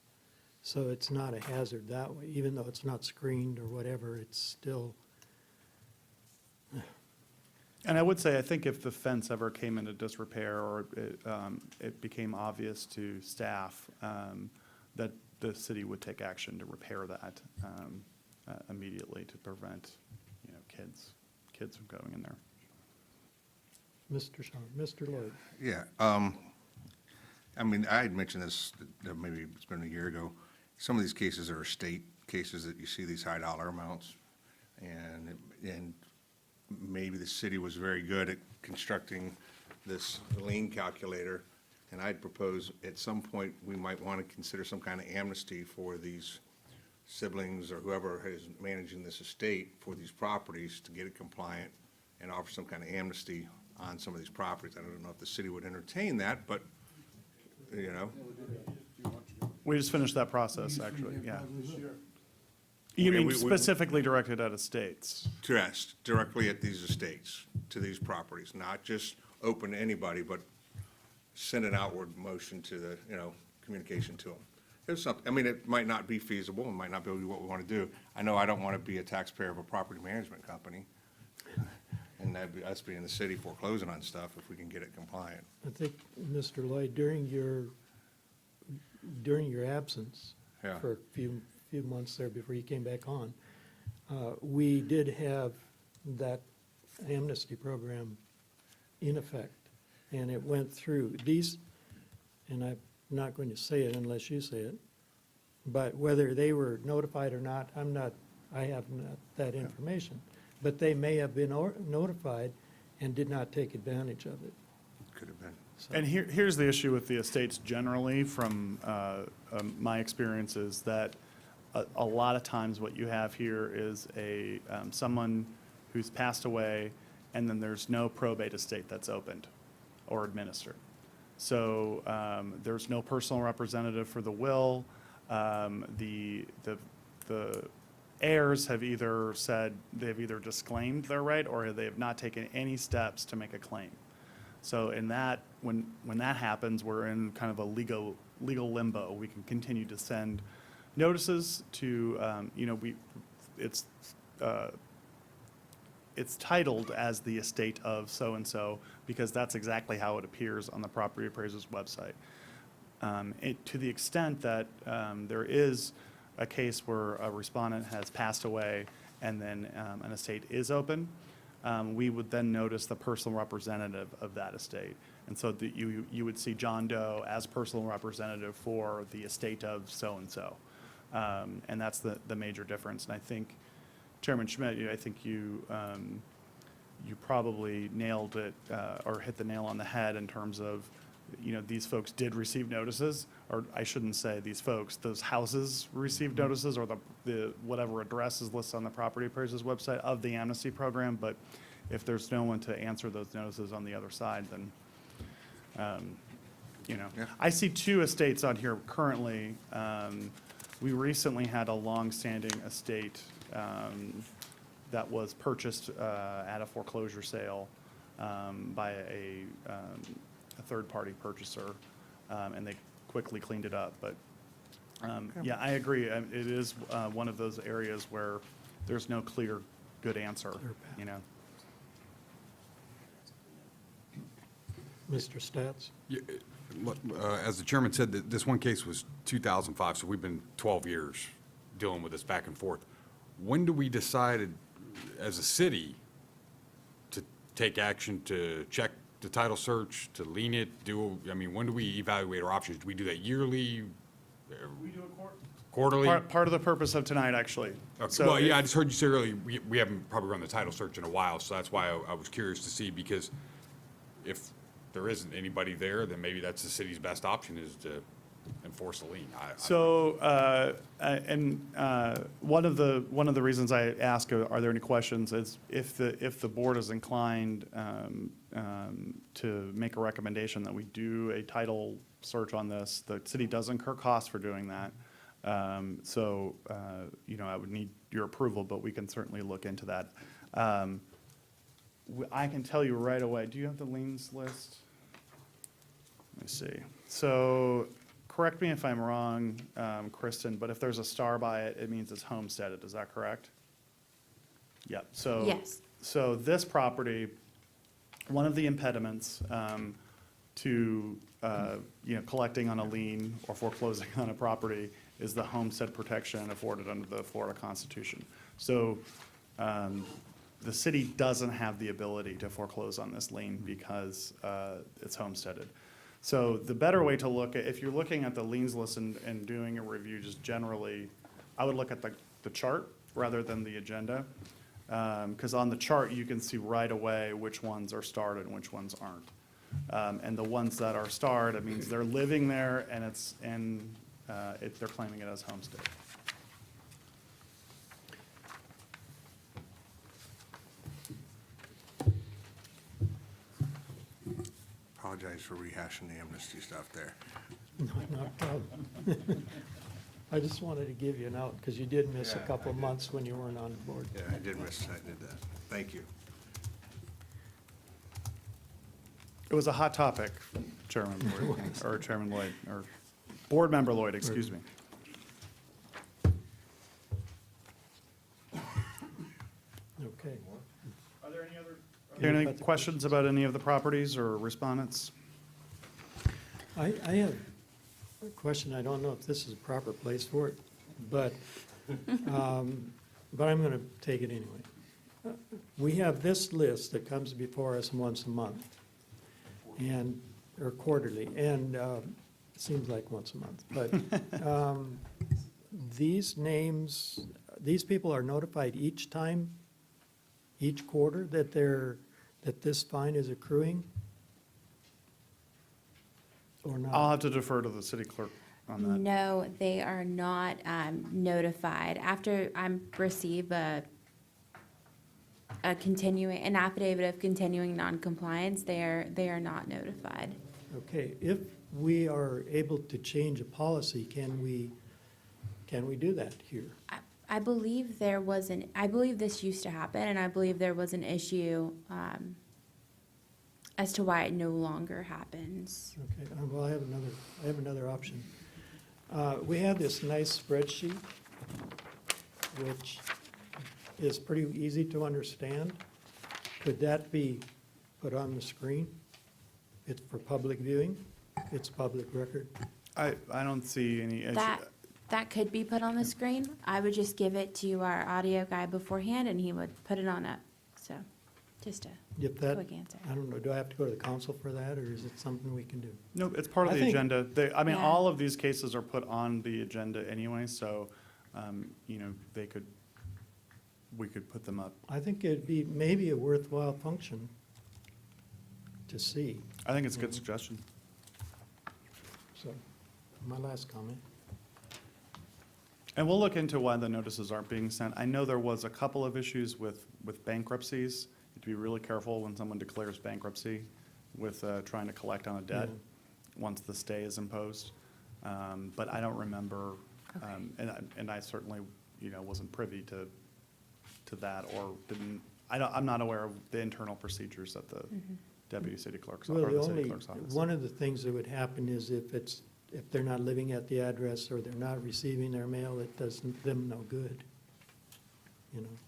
So it's not a hazard that way, even though it's not screened or whatever, it's still, And I would say, I think if the fence ever came into disrepair or it became obvious to staff, that the city would take action to repair that immediately to prevent, kids from going in there. Mr. Sean, Mr. Lloyd. Yeah, I mean, I had mentioned this, maybe it's been a year ago. Some of these cases are state cases that you see these high dollar amounts. And maybe the city was very good at constructing this lien calculator. And I'd propose at some point, we might want to consider some kind of amnesty for these siblings or whoever is managing this estate for these properties to get it compliant and offer some kind of amnesty on some of these properties. I don't know if the city would entertain that, but, We just finished that process, actually, yeah. Okay, You mean we- specifically directed at estates? directly at these estates, to these properties, not just open to anybody, but send an outward motion to the, communication to them. There's something, I mean, it might not be feasible, it might not be what we want to do. I know I don't want to be a taxpayer of a property management company, and that'd be us being the city foreclosing on stuff if we can get it compliant. I think, Mr. Lloyd, during your absence Yeah. for a few months there before you came back on, we did have that amnesty program in effect, and it went through these, and I'm not going to say it unless you say it, but whether they were notified or not, I have not that information. But they may have been notified and did not take advantage of it. Could have been. And here's the issue with the estates generally from my experience is that a lot of times what you have here is someone who's passed away, and then there's no probate estate that's opened or administered. So there's no personal representative for the will. The heirs have either said they've either disclaimed their right or they have not taken any steps to make a claim. So in that, when that happens, we're in kind of a legal limbo. We can continue to send notices to, it's titled as the estate of so-and-so because that's exactly how it appears on the property appraiser's website. To the extent that there is a case where a respondent has passed away and then an estate is open, we would then notice the personal representative of that estate. And so you would see John Doe as personal representative for the estate of so-and-so. And that's the major difference. And I think, Chairman Schmidt, I think you probably nailed it or hit the nail on the head in terms of, these folks did receive notices, or I shouldn't say these folks, those houses received notices, or the whatever address is listed on the property appraiser's website of the amnesty program. But if there's no one to answer those notices on the other side, then, I see 2 estates on here currently. We recently had a long-standing estate that was purchased at a foreclosure sale by a third-party purchaser, and they quickly cleaned it up. But, yeah, I agree. It is one of those areas where there's no clear, good answer, Mr. Stats? Yeah, as the chairman said, this one case was 2005, so we've been 12 years dealing with this back and forth. When do we decide as a city to take action to check the title search, to lien it, when do we evaluate our options? Do we do that yearly? We do it quarterly? Part of the purpose of tonight, actually. Okay. So Well, yeah, I if- just heard you say earlier, we haven't probably run the title search in a while, so that's why I was curious to see, because if there isn't anybody there, then maybe that's the city's best option, is to enforce the lien. So, one of the reasons I ask, are there any questions, is if the board is inclined to make a recommendation that we do a title search on this, the city does incur costs for doing that. So, I would need your approval, but we can certainly look into that. I can tell you right away, do you have the liens list? Let me see. So, correct me if I'm wrong, Kristen, but if there's a star by it, it means it's homesteaded, is that correct? Yep, so. Yes. So this property, one of the impediments to, collecting on a lien or foreclosing on a property is the homestead protection afforded under the Florida Constitution. So the city doesn't have the ability to foreclose on this lien because it's homesteaded. So the better way to look at, if you're looking at the liens list and doing a review just generally, I would look at the chart rather than the agenda. Because on the chart, you can see right away which ones are starred and which ones aren't. And the ones that are starred, it means they're living there and they're claiming it as homestead. Apologize for rehashing the amnesty stuff there. No, not a problem. I just wanted to give you an out, because you did miss a Yeah, couple I of did. months when you weren't on the board. Yeah, I did that. Thank you. It was a hot topic, Chairman Lloyd, or Chairman Lloyd, or Board Member Lloyd, excuse me. Okay. Are there any questions about any of the properties or respondents? I have a question. I don't know if this is a proper place for it, but I'm going to take it anyway. We have this list that comes before us once a month, or quarterly, and it seems like once a month. But these names, these people are notified each time, each quarter, that this fine is accruing? Or not? I'll have to defer to the city clerk on that. No, they are not notified. After I receive an affidavit of continuing noncompliance, they are not notified. Okay, if we are able to change a policy, can we do that here? I believe I believe this used to happen, and I believe there was an issue as to why it no longer happens. Okay, well, I have another option. We have this nice spreadsheet, which is pretty easy to understand. Could that be put on the screen? It's for public viewing? It's public record? I don't see any issue. That could be put on the screen. I would just give it to our audio guy beforehand, and he would put it on up. So, just a If that, quick answer. I don't know, do I have to go to the council for that, or is it something we can do? No, it's part of I the think- agenda. I mean, Yeah. all of these cases are put on the agenda anyway, so, we could put them up. I think it'd be maybe a worthwhile function to see, I think it's a good suggestion. so, my last comment. And we'll look into why the notices aren't being sent. I know there was a couple of issues with bankruptcies. You have to be really careful when someone declares bankruptcy with trying to collect on a debt once the stay is imposed. But I don't remember, and I certainly, wasn't privy to that or didn't, I'm not aware of the internal procedures at the deputy city clerk's Well, or the the city only, clerk's office. one of the things that would happen is if they're not living at the address or they're not receiving their mail, it does them no good.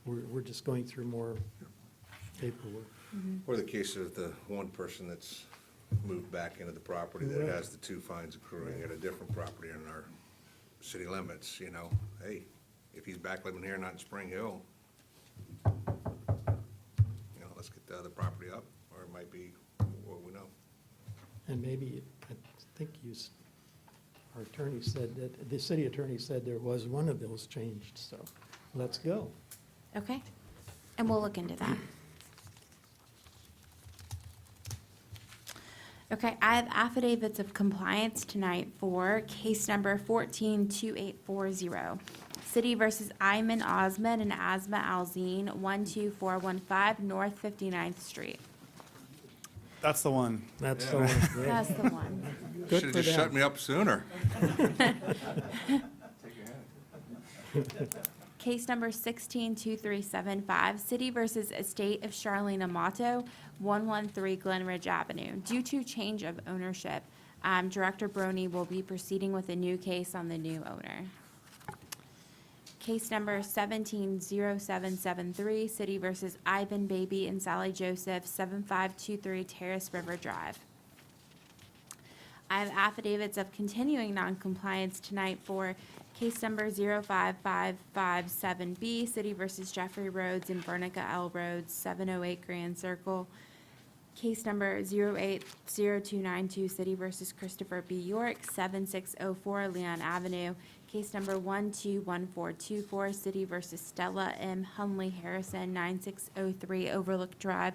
We're just going through more paperwork. Or the case of the one person that's moved back into the property that Right. has the 2 fines accruing at a different property in our city limits, hey, if he's back living here, not in Spring Hill, let's get the other property up, or it might be what we know. And maybe, I think our attorney said that, the city attorney said there was one of those changed, so let's go. Okay, and we'll look into that. Okay, I have affidavits of compliance tonight for case number 142840. City versus Ayman Osman and Asma Alzine, 12415 North 59th Street. That's the one. That's the one. yeah. That's the one. Good Should've for just them. shut me up sooner. Case number 162375, City versus Estate of Charlene Amato, 113 Glen Ridge Avenue. Due to change of ownership, Director Brony will be proceeding with a new case on the new owner. Case number 170773, City versus Ivan Baby and Sally Joseph, 7523 Terrace River Drive. I have affidavits of continuing noncompliance tonight for case number 05557B, City versus Jeffrey Rhodes and Vernica L. Rhodes, 708 Grand Circle. Case number 080292, City versus Christopher B. York, 7604 Leon Avenue. Case number 121424, City versus Stella M. Hunley Harrison, 9603 Overlook Drive.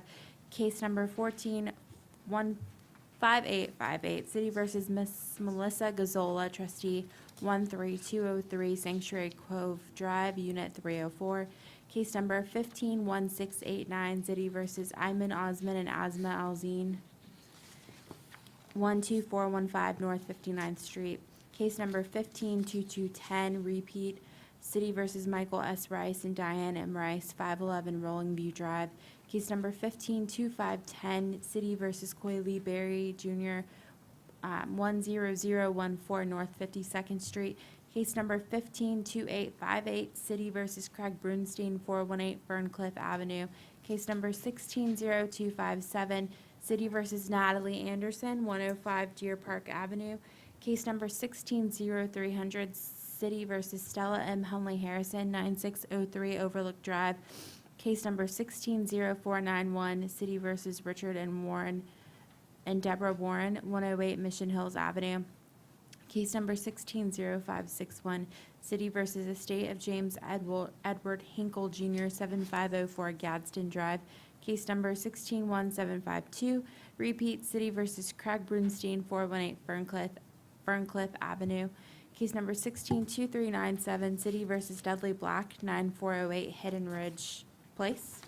Case number 145858, City versus Miss Melissa Gazzola, trustee 13203 Sanctuary Cove Drive, Unit 304. Case number 151689, City versus Ayman Osman and Asma Alzine, 12415 North 59th Street. Case number 152210, repeat, City versus Michael S. Rice and Diane M. Rice, 511 Rolling View Drive. Case number 152510, City versus Coy Lee Berry Jr., 10014 North 52nd Street. Case number 152858, City versus Craig Brunstein, 418 Ferncliff Avenue. Case number 160257, City versus Natalie Anderson, 105 Deer Park Avenue. Case number 160300, City versus Stella M. Hunley Harrison, 9603 Overlook Drive. Case number 160491, City versus Richard and Warren and Deborah Warren, 108 Mission Hills Avenue. Case number 160561, City versus Estate of James Edward Hinkle Jr., 7504 Gadsden Drive. Case number 161752, repeat, City versus Craig Brunstein, 418 Ferncliff Avenue. Case number 162397, City versus Dudley Black, 9408 Hidden Ridge Place.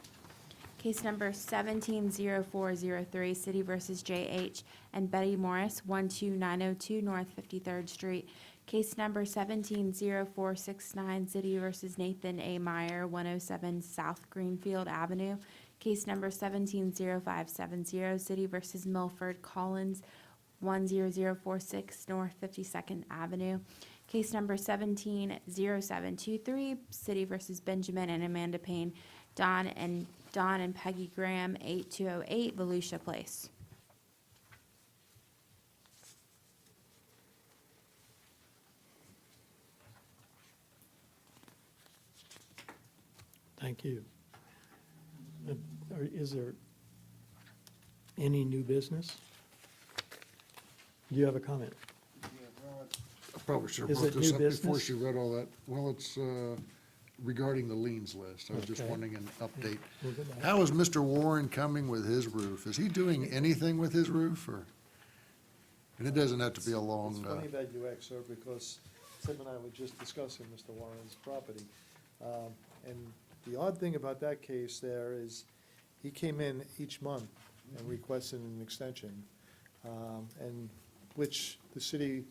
Case number 170403, City versus J.H. and Betty Morris, 12902 North 53rd Street. Case number 170469, City versus Nathan A. Meyer, 107 South Greenfield Avenue. Case number 170570, City versus Milford Collins, 10046 North 52nd Avenue. Case number 170723, City versus Benjamin and Amanda Payne, Don and Don and Peggy Graham, 8208 Volusia Place. Thank you. Is there any new business? Do you have a comment? I probably should have Is brought it this new up before business? she read all that. Well, it's regarding the liens list. I was just Okay. wanting an update. We'll go back. How is Mr. Warren coming with his roof? Is he doing anything with his roof, or? And it doesn't have to be a long, It's funny that you ask, sir, because Tim and I were just discussing Mr. Warren's property. And the odd thing about that case there is, he came in each month and requested an extension, and which the city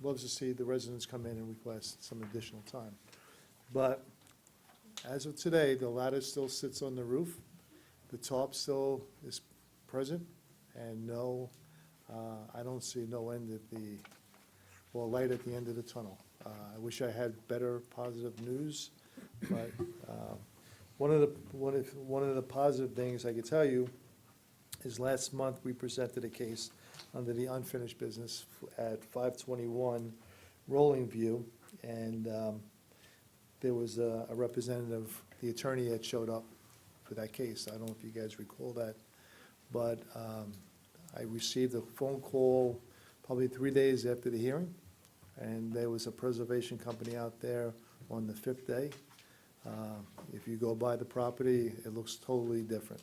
loves to see the residents come in and request some additional time. But as of today, the ladder still sits on the roof, the top still is present, and no, I don't see no end at the, well, light at the end of the tunnel. I wish I had better positive news, but one of the positive things I could tell you is last month, we presented a case under the unfinished business at 521 Rolling View, and there was a representative, the attorney had showed up for that case. I don't know if you guys recall that, but I received a phone call probably 3 days after the hearing, and there was a preservation company out there on the 5th day. If you go by the property, it looks totally different.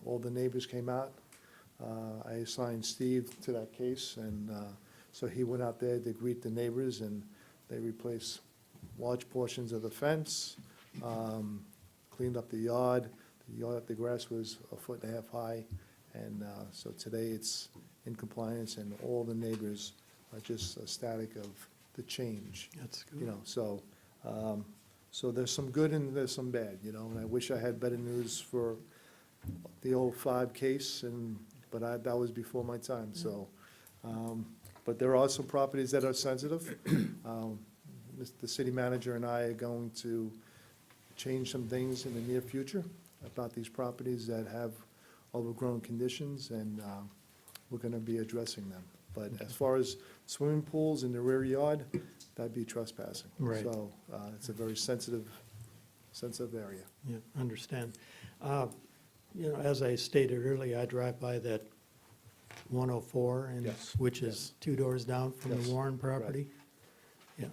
All the neighbors came out. I assigned Steve to that case, and so he went out there to greet the neighbors, and they replaced large portions of the fence, cleaned up the yard. The grass was 1.5 feet high, and so today it's in compliance, and all the neighbors are just ecstatic of the change. That's You good. know, so there's some good and there's some bad, you know, and I wish I had better news for the 05 case, but that was before my time, so. But there are some properties that are sensitive. The city manager and I are going to change some things in the near future about these properties that have overgrown conditions, and we're gonna be addressing them. But as far as swimming pools in the rear yard, that'd be trespassing. Right. So it's a very sensitive area. Yeah, understand. You know, as I stated earlier, I drive by that 104, and, Yes, which is 2 doors down from Yes, the Warren property. Yeah.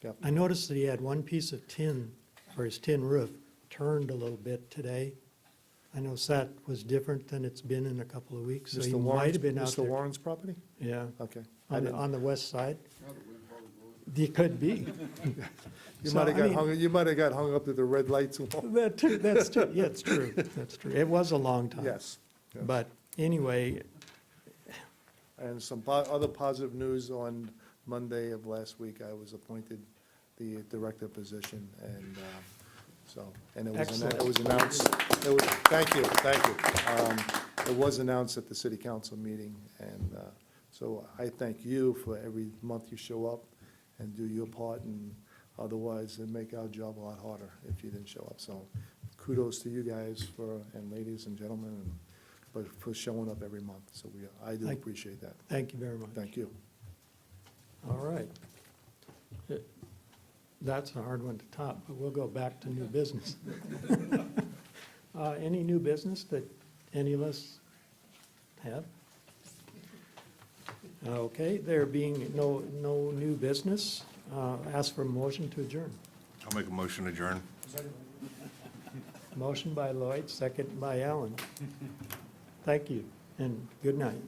Yep. I noticed that he had one piece of tin, or his tin roof, turned a little bit today. I know that was different than it's been in a couple of weeks, so he might have been out Mr. there. Warren's property? Yeah, Okay. I on the, didn't- on the west side. It could be. You So, might have I got mean- hung up to the red light too long. That too, that's true, yeah, it's true, that's true. It was a long time. Yes. yes. But anyway, And some other positive news on Monday of last week, I was appointed the director position, and so, and it was, Excellent. it was announced, thank you. It was announced at the city council meeting, and so I thank you for every month you show up and do your part, and otherwise it'd make our job a lot harder if you didn't show up. So kudos to you guys and ladies and gentlemen, but for showing up every month. So I do Thank- appreciate that. thank you very much. Thank you. All right. That's a hard one to top, but we'll go back to new business. Any new business that any of us have? Okay, there being no new business, ask for a motion to adjourn. I'll make a motion to adjourn. Motion by Lloyd, second by Allen. Thank you, and good night.